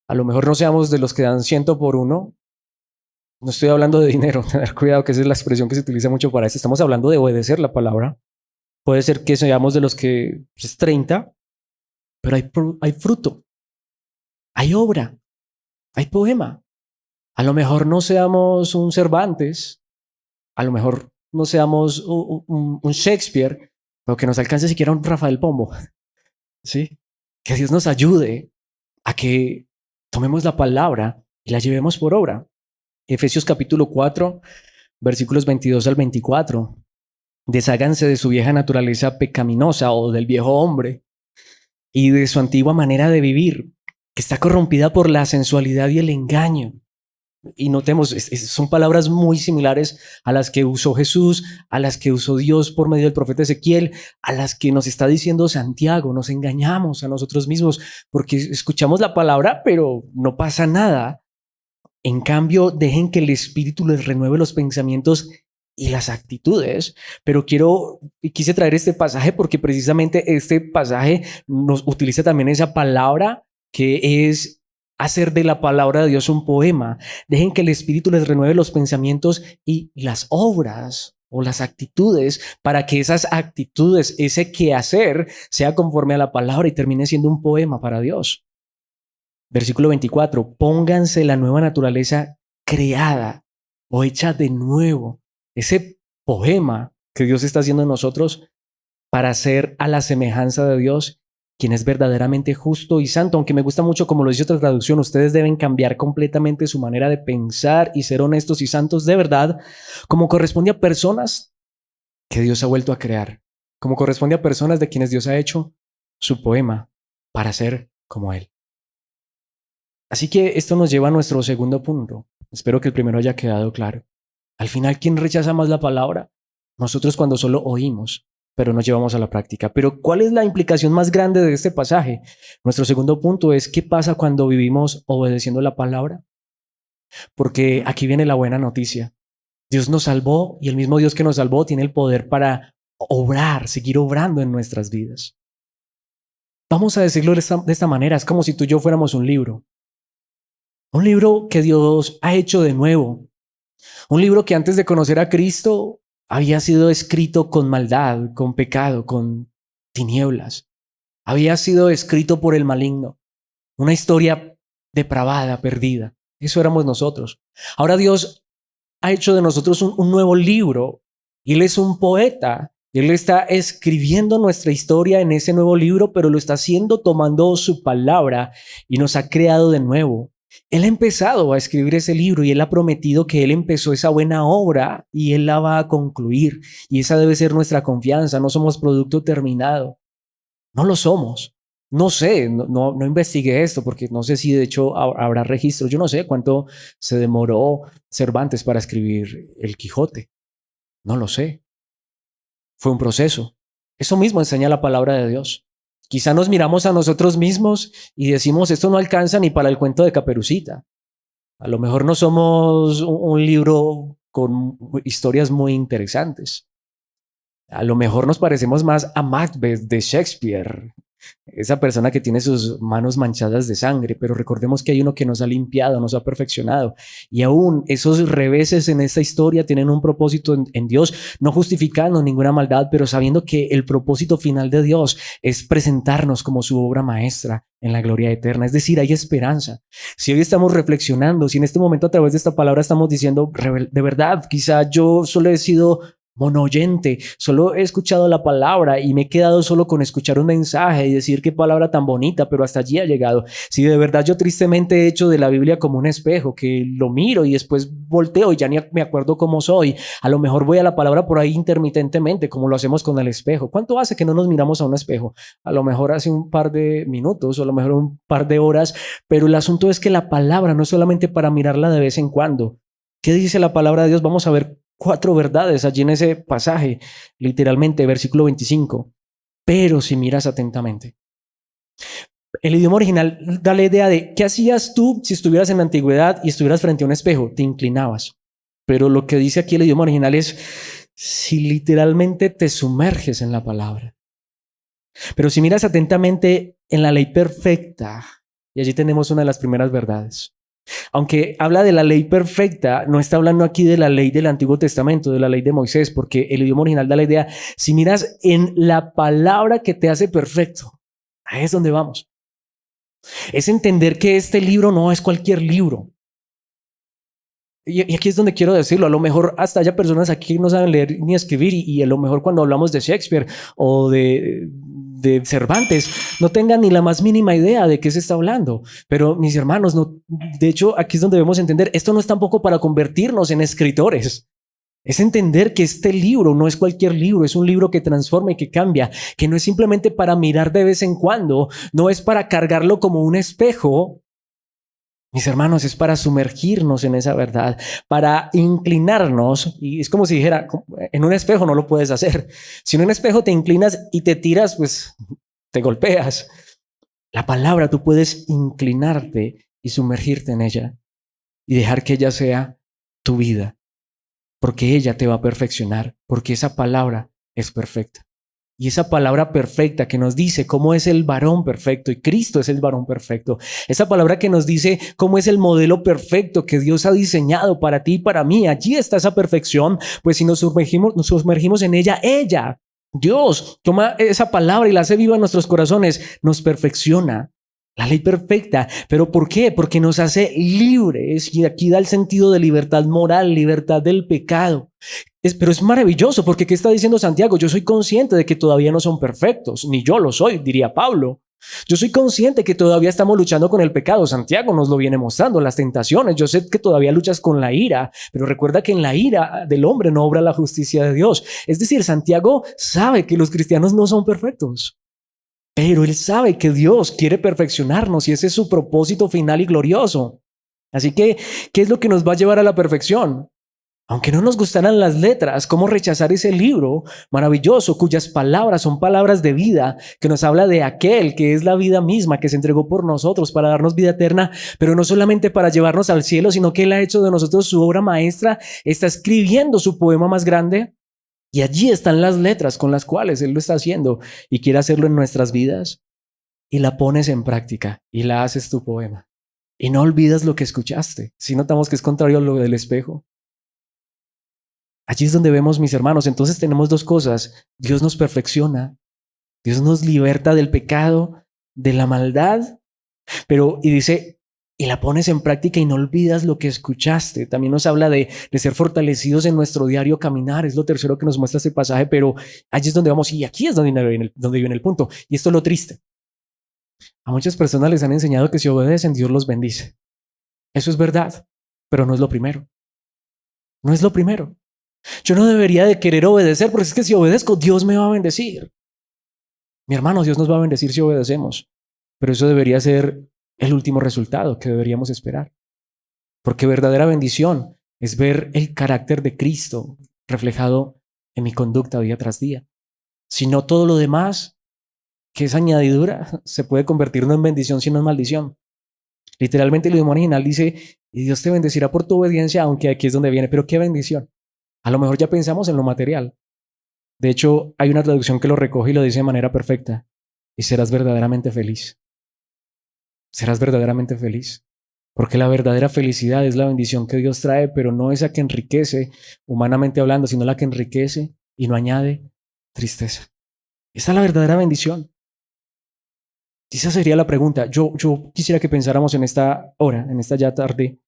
a lo mejor no seamos de los que dan 100 por uno. No estoy hablando de dinero, tener cuidado, que esa es la expresión que se utiliza mucho para esto. Estamos hablando de obedecer la palabra. Puede ser que seamos de los que es 30, pero hay fruto, hay obra, hay poema. A lo mejor no seamos un Cervantes, a lo mejor no seamos un Shakespeare, pero que nos alcance siquiera un Rafael Pombo. ¿Sí? Que Dios nos ayude a que tomemos la palabra y la llevemos por obra. Efesios capítulo 4, versículos 22 al 24. Desháganse de su vieja naturaleza pecaminosa o del viejo hombre y de su antigua manera de vivir, que está corrompida por la sensualidad y el engaño. Y notemos, son palabras muy similares a las que usó Jesús, a las que usó Dios por medio del profeta Ezequiel, a las que nos está diciendo Santiago. Nos engañamos a nosotros mismos porque escuchamos la palabra, pero no pasa nada. En cambio, dejen que el Espíritu les renueve los pensamientos y las actitudes. Pero quise traer este pasaje porque precisamente este pasaje nos utiliza también esa palabra que es hacer de la palabra de Dios un poema. Dejen que el Espíritu les renueve los pensamientos y las obras o las actitudes para que esas actitudes, ese quehacer, sea conforme a la palabra y termine siendo un poema para Dios. Versículo 24, pónganse la nueva naturaleza creada o hecha de nuevo. Ese poema que Dios está haciendo en nosotros para ser a la semejanza de Dios, quien es verdaderamente justo y santo. Aunque me gusta mucho como lo dice otra traducción, ustedes deben cambiar completamente su manera de pensar y ser honestos y santos de verdad, como corresponde a personas que Dios ha vuelto a crear, como corresponde a personas de quienes Dios ha hecho su poema para ser como Él. Así que esto nos lleva a nuestro segundo punto. Espero que el primero haya quedado claro. Al final, ¿quién rechaza más la palabra? Nosotros cuando solo oímos, pero no llevamos a la práctica. Pero ¿cuál es la implicación más grande de este pasaje? Nuestro segundo punto es ¿qué pasa cuando vivimos obedeciendo la palabra? Porque aquí viene la buena noticia. Dios nos salvó y el mismo Dios que nos salvó tiene el poder para obrar, seguir obrando en nuestras vidas. Vamos a decirlo de esta manera, es como si tú y yo fuéramos un libro. Un libro que Dios ha hecho de nuevo. Un libro que antes de conocer a Cristo había sido escrito con maldad, con pecado, con tinieblas. Había sido escrito por el maligno. Una historia depravada, perdida. Eso éramos nosotros. Ahora Dios ha hecho de nosotros un nuevo libro. Y Él es un poeta. Él está escribiendo nuestra historia en ese nuevo libro, pero lo está haciendo tomando su palabra y nos ha creado de nuevo. Él ha empezado a escribir ese libro y Él ha prometido que Él empezó esa buena obra y Él la va a concluir. Y esa debe ser nuestra confianza. No somos producto terminado. No lo somos. No sé, no investigué esto porque no sé si de hecho habrá registro. Yo no sé cuánto se demoró Cervantes para escribir El Quijote. No lo sé. Fue un proceso. Eso mismo enseña la palabra de Dios. Quizá nos miramos a nosotros mismos y decimos, esto no alcanza ni para el cuento de Caperucita. A lo mejor no somos un libro con historias muy interesantes. A lo mejor nos parecemos más a Macbeth de Shakespeare, esa persona que tiene sus manos manchadas de sangre, pero recordemos que hay uno que nos ha limpiado, nos ha perfeccionado. Y aún esos reveses en esta historia tienen un propósito en Dios, no justificando ninguna maldad, pero sabiendo que el propósito final de Dios es presentarnos como su obra maestra en la gloria eterna. Es decir, hay esperanza. Si hoy estamos reflexionando, si en este momento a través de esta palabra estamos diciendo, de verdad, quizá yo solo he sido monoyente, solo he escuchado la palabra y me he quedado solo con escuchar un mensaje y decir qué palabra tan bonita, pero hasta allí ha llegado. Si de verdad yo tristemente he hecho de la Biblia como un espejo, que lo miro y después volteo y ya ni me acuerdo cómo soy, a lo mejor voy a la palabra por ahí intermitentemente, como lo hacemos con el espejo. ¿Cuánto hace que no nos miramos a un espejo? A lo mejor hace un par de minutos o a lo mejor un par de horas, pero el asunto es que la palabra no es solamente para mirarla de vez en cuando. ¿Qué dice la palabra de Dios? Vamos a ver 4 verdades allí en ese pasaje, literalmente, versículo 25. Pero si miras atentamente. El idioma original da la idea de ¿qué hacías tú si estuvieras en la antigüedad y estuvieras frente a un espejo? Te inclinabas. Pero lo que dice aquí el idioma original es si literalmente te sumerges en la palabra. Pero si miras atentamente en la ley perfecta, y allí tenemos una de las primeras verdades. Aunque habla de la ley perfecta, no está hablando aquí de la ley del Antiguo Testamento, de la ley de Moisés, porque el idioma original da la idea, si miras en la palabra que te hace perfecto, ahí es donde vamos. Es entender que este libro no es cualquier libro. Y aquí es donde quiero decirlo, a lo mejor hasta haya personas aquí que no saben leer ni escribir y a lo mejor cuando hablamos de Shakespeare o de Cervantes no tengan ni la más mínima idea de qué se está hablando. Pero mis hermanos, no, de hecho aquí es donde debemos entender, esto no es tampoco para convertirnos en escritores. Es entender que este libro no es cualquier libro, es un libro que transforma y que cambia, que no es simplemente para mirar de vez en cuando, no es para cargarlo como un espejo. Mis hermanos, es para sumergirnos en esa verdad, para inclinarnos. Y es como si dijera, en un espejo no lo puedes hacer. Si en un espejo te inclinas y te tiras, pues te golpeas. La palabra, tú puedes inclinarte y sumergirte en ella y dejar que ella sea tu vida, porque ella te va a perfeccionar, porque esa palabra es perfecta. Y esa palabra perfecta que nos dice cómo es el varón perfecto, y Cristo es el varón perfecto. Esa palabra que nos dice cómo es el modelo perfecto que Dios ha diseñado para ti y para mí. Allí está esa perfección. Pues si nos sumergimos en ella, Dios toma esa palabra y la hace viva en nuestros corazones. Nos perfecciona. La ley perfecta. ¿Pero por qué? Porque nos hace libres. Y aquí da el sentido de libertad moral, libertad del pecado. Pero es maravilloso porque ¿qué está diciendo Santiago? Yo soy consciente de que todavía no son perfectos, ni yo lo soy, diría Pablo. Yo soy consciente que todavía estamos luchando con el pecado. Santiago nos lo viene mostrando, las tentaciones. Yo sé que todavía luchas con la ira, pero recuerda que en la ira del hombre no obra la justicia de Dios. Es decir, Santiago sabe que los cristianos no son perfectos, pero él sabe que Dios quiere perfeccionarnos y ese es su propósito final y glorioso. Así que, ¿qué es lo que nos va a llevar a la perfección? Aunque no nos gustaran las letras, ¿cómo rechazar ese libro maravilloso cuyas palabras son palabras de vida, que nos habla de aquel que es la vida misma, que se entregó por nosotros para darnos vida eterna, pero no solamente para llevarnos al cielo, sino que Él ha hecho de nosotros su obra maestra, está escribiendo su poema más grande y allí están las letras con las cuales Él lo está haciendo y quiere hacerlo en nuestras vidas y la pones en práctica y la haces tu poema. Y no olvidas lo que escuchaste, si notamos que es contrario a lo del espejo. Allí es donde vemos, mis hermanos, entonces tenemos dos cosas. Dios nos perfecciona, Dios nos liberta del pecado, de la maldad, y dice, y la pones en práctica y no olvidas lo que escuchaste. También nos habla de ser fortalecidos en nuestro diario caminar. Es lo tercero que nos muestra este pasaje, pero allí es donde vamos y aquí es donde viene el punto. Y esto es lo triste. A muchas personas les han enseñado que si obedecen, Dios los bendice. Eso es verdad, pero no es lo primero. No es lo primero. Yo no debería de querer obedecer porque es que si obedezco, Dios me va a bendecir. Mi hermano, Dios nos va a bendecir si obedecemos, pero eso debería ser el último resultado que deberíamos esperar. Porque verdadera bendición es ver el carácter de Cristo reflejado en mi conducta día tras día. Si no, todo lo demás, que es añadidura, se puede convertir no en bendición, sino en maldición. Literalmente el idioma original dice, y Dios te bendecirá por tu obediencia, aunque aquí es donde viene, pero qué bendición. A lo mejor ya pensamos en lo material. De hecho, hay una traducción que lo recoge y lo dice de manera perfecta. Y serás verdaderamente feliz. Serás verdaderamente feliz. Porque la verdadera felicidad es la bendición que Dios trae, pero no esa que enriquece, humanamente hablando, sino la que enriquece y no añade tristeza. Esa es la verdadera bendición. Y esa sería la pregunta. Yo quisiera que pensáramos en esta hora, en esta ya tarde.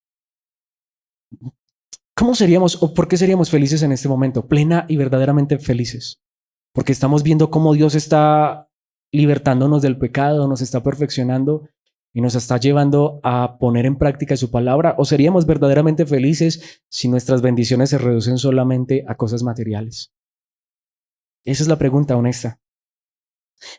¿Cómo seríamos o por qué seríamos felices en este momento? Plena y verdaderamente felices. Porque estamos viendo cómo Dios está libertándonos del pecado, nos está perfeccionando y nos está llevando a poner en práctica su palabra. ¿O seríamos verdaderamente felices si nuestras bendiciones se reducen solamente a cosas materiales? Esa es la pregunta honesta.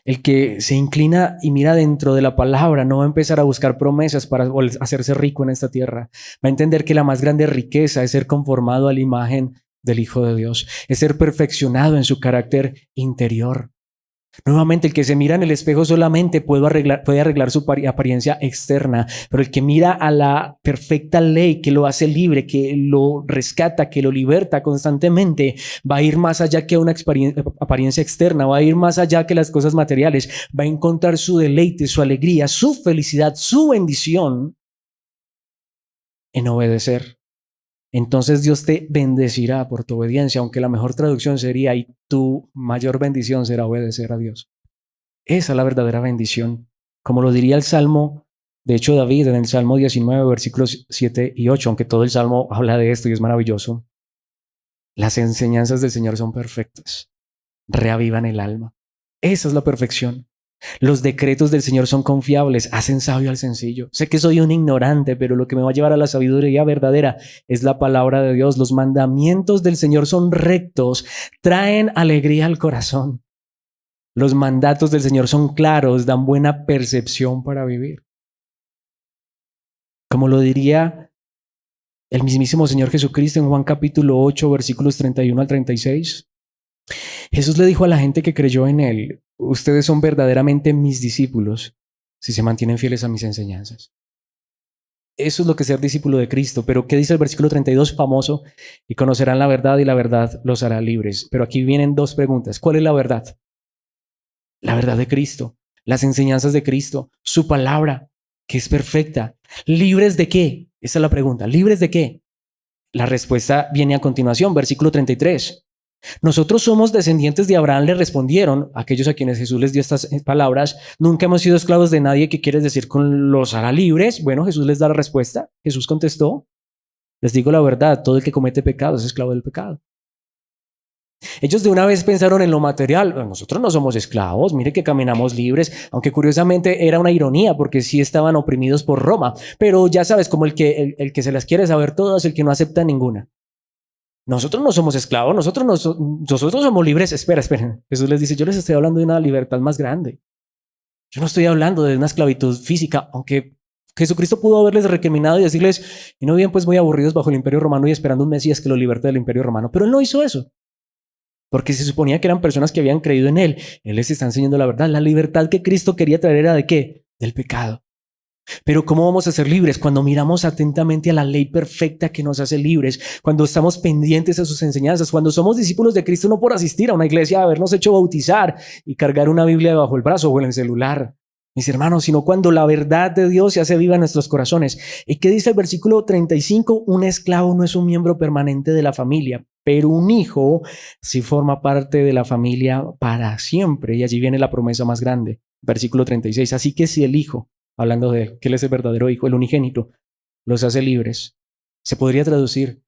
El que se inclina y mira dentro de la palabra no va a empezar a buscar promesas para hacerse rico en esta tierra. Va a entender que la más grande riqueza es ser conformado a la imagen del Hijo de Dios, es ser perfeccionado en su carácter interior. Nuevamente, el que se mira en el espejo solamente puede arreglar su apariencia externa, pero el que mira a la perfecta ley que lo hace libre, que lo rescata, que lo liberta constantemente, va a ir más allá que una apariencia externa, va a ir más allá que las cosas materiales, va a encontrar su deleite, su alegría, su felicidad, su bendición en obedecer. Entonces Dios te bendecirá por tu obediencia, aunque la mejor traducción sería, y tu mayor bendición será obedecer a Dios. Esa es la verdadera bendición. Como lo diría el Salmo, de hecho David en el Salmo 19, versículos 7 y 8, aunque todo el Salmo habla de esto y es maravilloso, las enseñanzas del Señor son perfectas, reavivan el alma. Esa es la perfección. Los decretos del Señor son confiables, hacen sabio al sencillo. Sé que soy un ignorante, pero lo que me va a llevar a la sabiduría verdadera es la palabra de Dios. Los mandamientos del Señor son rectos, traen alegría al corazón. Los mandatos del Señor son claros, dan buena percepción para vivir. Como lo diría el mismísimo Señor Jesucristo en Juan capítulo 8, versículos 31 al 36. Jesús le dijo a la gente que creyó en Él, ustedes son verdaderamente mis discípulos si se mantienen fieles a mis enseñanzas. Eso es lo que es ser discípulo de Cristo. Pero ¿qué dice el versículo 32 famoso? Y conocerán la verdad y la verdad los hará libres. Pero aquí vienen dos preguntas. ¿Cuál es la verdad? La verdad de Cristo, las enseñanzas de Cristo, su palabra, que es perfecta. ¿Libres de qué? Esa es la pregunta. ¿Libres de qué? La respuesta viene a continuación, versículo 33. Nosotros somos descendientes de Abraham, le respondieron aquellos a quienes Jesús les dio estas palabras. Nunca hemos sido esclavos de nadie. ¿Qué quieres decir con los hará libres? Bueno, Jesús les da la respuesta. Jesús contestó, les digo la verdad, todo el que comete pecado es esclavo del pecado. Ellos de una vez pensaron en lo material. Nosotros no somos esclavos, mire que caminamos libres, aunque curiosamente era una ironía porque sí estaban oprimidos por Roma. Pero ya sabes, como el que se las quiere saber todas, el que no acepta ninguna. Nosotros no somos esclavos, nosotros somos libres. Esperen. Jesús les dice, yo les estoy hablando de una libertad más grande. Yo no estoy hablando de una esclavitud física, aunque Jesucristo pudo haberles recriminado y decirles, y no bien pues muy aburridos bajo el imperio romano y esperando un Mesías que lo liberte del imperio romano. Pero él no hizo eso, porque se suponía que eran personas que habían creído en él. Él les está enseñando la verdad. La libertad que Cristo quería traer era ¿de qué? Del pecado. Pero ¿cómo vamos a ser libres? Cuando miramos atentamente a la ley perfecta que nos hace libres, cuando estamos pendientes a sus enseñanzas, cuando somos discípulos de Cristo no por asistir a una iglesia, habernos hecho bautizar y cargar una Biblia debajo del brazo o en el celular, mis hermanos, sino cuando la verdad de Dios se hace viva en nuestros corazones. ¿Y qué dice el versículo 35? Un esclavo no es un miembro permanente de la familia, pero un hijo sí forma parte de la familia para siempre. Y allí viene la promesa más grande. Versículo 36. Así que si el hijo, hablando de él, que él es el verdadero hijo, el unigénito, los hace libres, se podría traducir,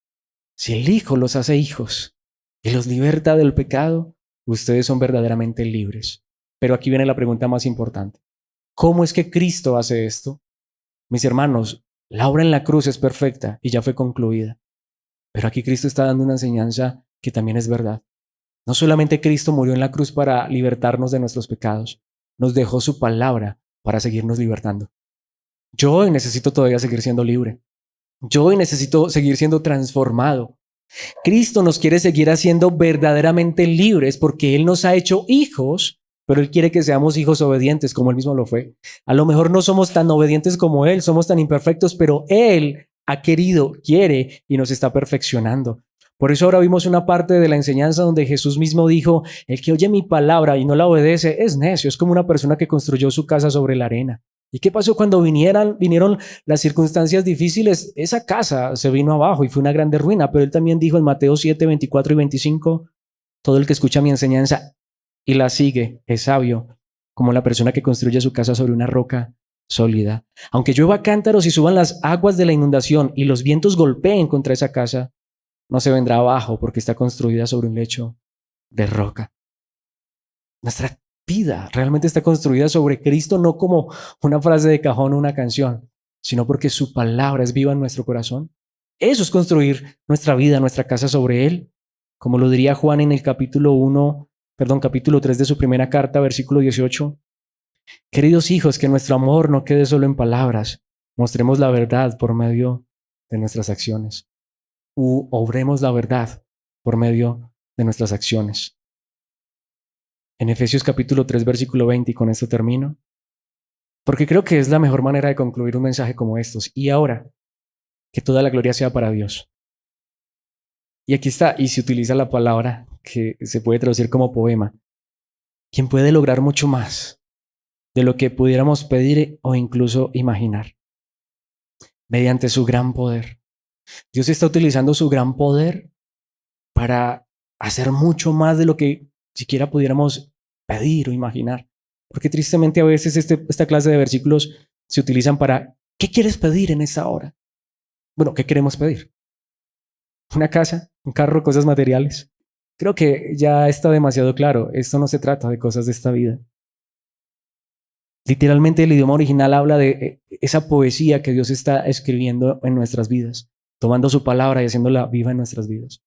si el hijo los hace hijos y los liberta del pecado, ustedes son verdaderamente libres. Pero aquí viene la pregunta más importante. ¿Cómo es que Cristo hace esto? Mis hermanos, la obra en la cruz es perfecta y ya fue concluida. Pero aquí Cristo está dando una enseñanza que también es verdad. No solamente Cristo murió en la cruz para libertarnos de nuestros pecados, nos dejó su palabra para seguirnos libertando. Yo hoy necesito todavía seguir siendo libre. Yo hoy necesito seguir siendo transformado. Cristo nos quiere seguir haciendo verdaderamente libres porque Él nos ha hecho hijos, pero Él quiere que seamos hijos obedientes como Él mismo lo fue. A lo mejor no somos tan obedientes como Él, somos tan imperfectos, pero Él ha querido, quiere y nos está perfeccionando. Por eso ahora vimos una parte de la enseñanza donde Jesús mismo dijo, el que oye mi palabra y no la obedece es necio, es como una persona que construyó su casa sobre la arena. ¿Y qué pasó cuando vinieron las circunstancias difíciles? Esa casa se vino abajo y fue una grande ruina, pero él también dijo en Mateo 7, 24 y 25, todo el que escucha mi enseñanza y la sigue es sabio, como la persona que construye su casa sobre una roca sólida. Aunque llueva cántaros y suban las aguas de la inundación y los vientos golpeen contra esa casa, no se vendrá abajo porque está construida sobre un lecho de roca. Nuestra vida realmente está construida sobre Cristo, no como una frase de cajón o una canción, sino porque su palabra es viva en nuestro corazón. Eso es construir nuestra vida, nuestra casa sobre Él. Como lo diría Juan en el capítulo 3 de su primera carta, versículo 18. Queridos hijos, que nuestro amor no quede solo en palabras. Mostremos la verdad por medio de nuestras acciones. Obremos la verdad por medio de nuestras acciones. En Efesios capítulo 3, versículo 20, y con esto termino, porque creo que es la mejor manera de concluir un mensaje como estos. Y ahora, que toda la gloria sea para Dios. Y aquí está, y se utiliza la palabra que se puede traducir como poema, quien puede lograr mucho más de lo que pudiéramos pedir o incluso imaginar, mediante su gran poder. Dios está utilizando su gran poder para hacer mucho más de lo que siquiera pudiéramos pedir o imaginar. Porque tristemente a veces esta clase de versículos se utilizan para, ¿qué quieres pedir en esta hora? Bueno, ¿qué queremos pedir? ¿Una casa? ¿Un carro? ¿Cosas materiales? Creo que ya está demasiado claro. Esto no se trata de cosas de esta vida. Literalmente el idioma original habla de esa poesía que Dios está escribiendo en nuestras vidas, tomando su palabra y haciéndola viva en nuestras vidas.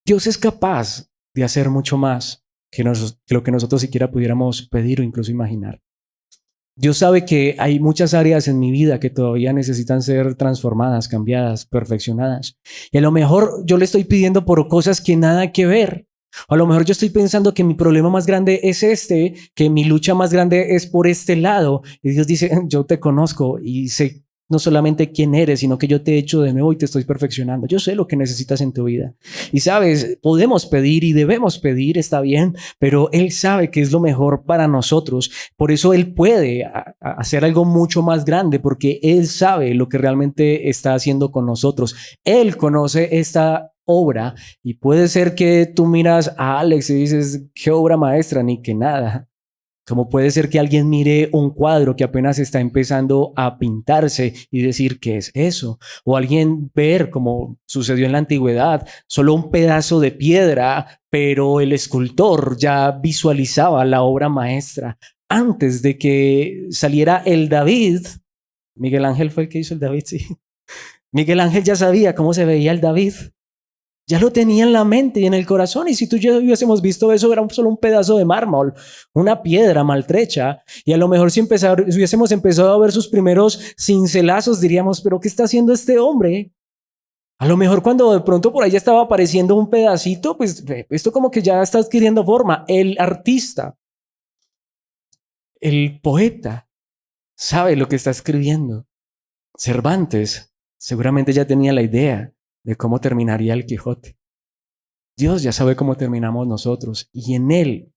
Dios es capaz de hacer mucho más que lo que nosotros siquiera pudiéramos pedir o incluso imaginar. Dios sabe que hay muchas áreas en mi vida que todavía necesitan ser transformadas, cambiadas, perfeccionadas. Y a lo mejor yo le estoy pidiendo por cosas que nada que ver. O a lo mejor yo estoy pensando que mi problema más grande es que mi lucha más grande es por este lado. Y Dios dice, yo te conozco y sé no solamente quién eres, sino que yo te he hecho de nuevo y te estoy perfeccionando. Yo sé lo que necesitas en tu vida. Y sabes, podemos pedir y debemos pedir, está bien, pero Él sabe que es lo mejor para nosotros. Por eso Él puede hacer algo mucho más grande, porque Él sabe lo que realmente está haciendo con nosotros. Él conoce esta obra y puede ser que tú miras a Alex y dices, qué obra maestra, ni que nada. Como puede ser que alguien mire un cuadro que apenas está empezando a pintarse y decir, ¿qué es eso? O alguien ver, como sucedió en la antigüedad, solo un pedazo de piedra, pero el escultor ya visualizaba la obra maestra. Antes de que saliera el David, Miguel Ángel fue el que hizo el David, sí. Miguel Ángel ya sabía cómo se veía el David. Ya lo tenía en la mente y en el corazón. Y si tú y yo hubiésemos visto eso, era solo un pedazo de mármol, una piedra maltrecha. Y a lo mejor si hubiésemos empezado a ver sus primeros cincelazos, diríamos, pero ¿qué está haciendo este hombre? A lo mejor cuando de pronto por ahí ya estaba apareciendo un pedacito, pues esto como que ya está adquiriendo forma. El artista, el poeta, sabe lo que está escribiendo. Cervantes seguramente ya tenía la idea de cómo terminaría el Quijote. Dios ya sabe cómo terminamos nosotros y en Él,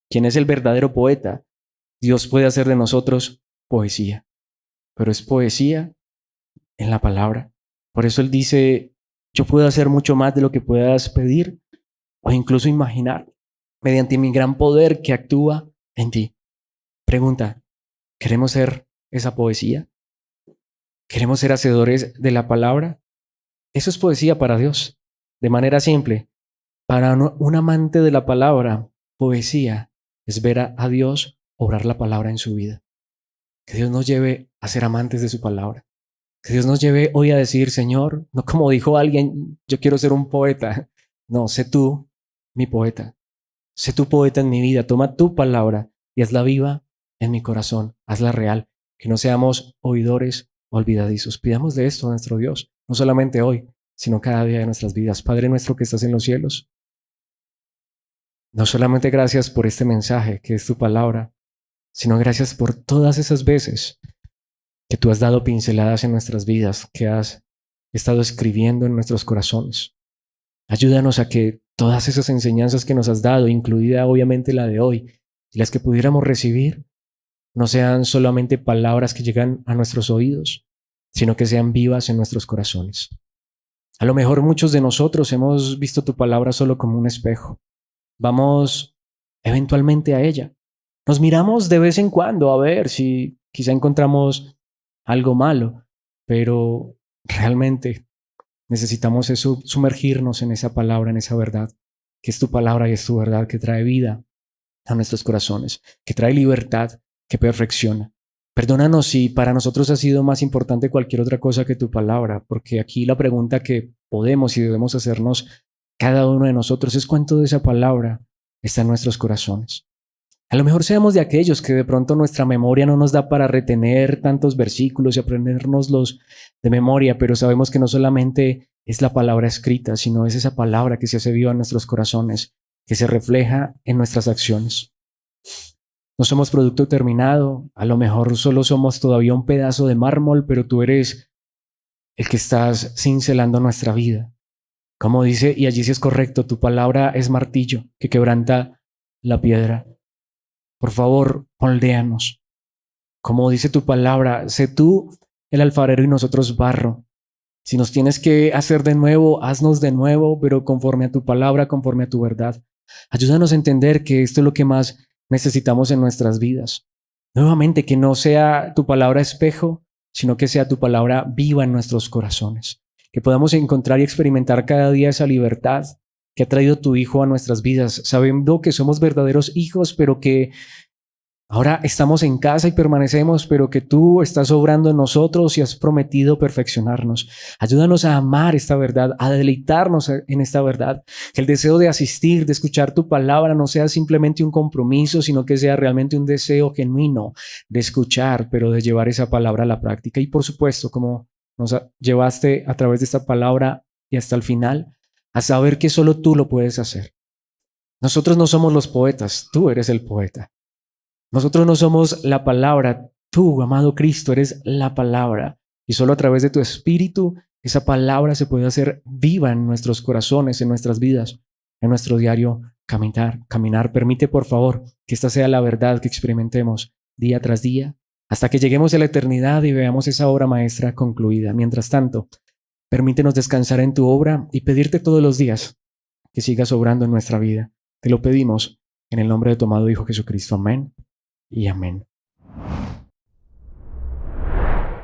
quien es el verdadero poeta, Dios puede hacer de nosotros poesía, pero es poesía en la palabra. Por eso Él dice, yo puedo hacer mucho más de lo que puedas pedir o incluso imaginar mediante mi gran poder que actúa en ti. Pregunta, ¿queremos ser esa poesía? ¿Queremos ser hacedores de la palabra? Eso es poesía para Dios. De manera simple, para un amante de la palabra, poesía es ver a Dios obrar la palabra en su vida. Que Dios nos lleve a ser amantes de su palabra. Que Dios nos lleve hoy a decir, Señor, no como dijo alguien, yo quiero ser un poeta. No, sé tú mi poeta. Sé tu poeta en mi vida. Toma tu palabra y hazla viva en mi corazón. Hazla real. Que no seamos oidores olvidadizos. Pidamos de esto a nuestro Dios, no solamente hoy, sino cada día de nuestras vidas. Padre nuestro que estás en los cielos, no solamente gracias por este mensaje que es tu palabra, sino gracias por todas esas veces que tú has dado pinceladas en nuestras vidas, que has estado escribiendo en nuestros corazones. Ayúdanos a que todas esas enseñanzas que nos has dado, incluida obviamente la de hoy, y las que pudiéramos recibir, no sean solamente palabras que llegan a nuestros oídos, sino que sean vivas en nuestros corazones. A lo mejor muchos de nosotros hemos visto tu palabra solo como un espejo. Vamos eventualmente a ella. Nos miramos de vez en cuando a ver si quizá encontramos algo malo, pero realmente necesitamos eso, sumergirnos en esa palabra, en esa verdad, que es tu palabra y es tu verdad que trae vida a nuestros corazones, que trae libertad, que perfecciona. Perdónanos si para nosotros ha sido más importante cualquier otra cosa que tu palabra, porque aquí la pregunta que podemos y debemos hacernos cada uno de nosotros es cuánto de esa palabra está en nuestros corazones. A lo mejor seamos de aquellos que de pronto nuestra memoria no nos da para retener tantos versículos y aprendérnoslos de memoria, pero sabemos que no solamente es la palabra escrita, sino es esa palabra que se hace viva en nuestros corazones, que se refleja en nuestras acciones. No somos producto terminado, a lo mejor solo somos todavía un pedazo de mármol, pero tú eres el que estás cincelando nuestra vida. Como dice, y allí sí es correcto, tu palabra es martillo que quebranta la piedra. Por favor, moldéanos. Como dice tu palabra, sé tú el alfarero y nosotros barro. Si nos tienes que hacer de nuevo, haznos de nuevo, pero conforme a tu palabra, conforme a tu verdad. Ayúdanos a entender que esto es lo que más necesitamos en nuestras vidas. Nuevamente, que no sea tu palabra espejo, sino que sea tu palabra viva en nuestros corazones. Que podamos encontrar y experimentar cada día esa libertad que ha traído tu Hijo a nuestras vidas, sabiendo que somos verdaderos hijos, pero que ahora estamos en casa y permanecemos, pero que tú estás obrando en nosotros y has prometido perfeccionarnos. Ayúdanos a amar esta verdad, a deleitarnos en esta verdad. Que el deseo de asistir, de escuchar tu palabra no sea simplemente un compromiso, sino que sea realmente un deseo genuino de escuchar, pero de llevar esa palabra a la práctica. Y por supuesto, como nos llevaste a través de esta palabra y hasta el final, a saber que solo tú lo puedes hacer. Nosotros no somos los poetas, tú eres el poeta. Nosotros no somos la palabra, Tú, amado Cristo, eres la palabra y solo a través de tu Espíritu esa palabra se puede hacer viva en nuestros corazones, en nuestras vidas, en nuestro diario caminar. Permite, por favor, que esta sea la verdad que experimentemos día tras día, hasta que lleguemos a la eternidad y veamos esa obra maestra concluida. Mientras tanto, permítenos descansar en tu obra y pedirte todos los días que sigas obrando en nuestra vida. Te lo pedimos en el nombre de tu amado Hijo Jesucristo. Amén y amén.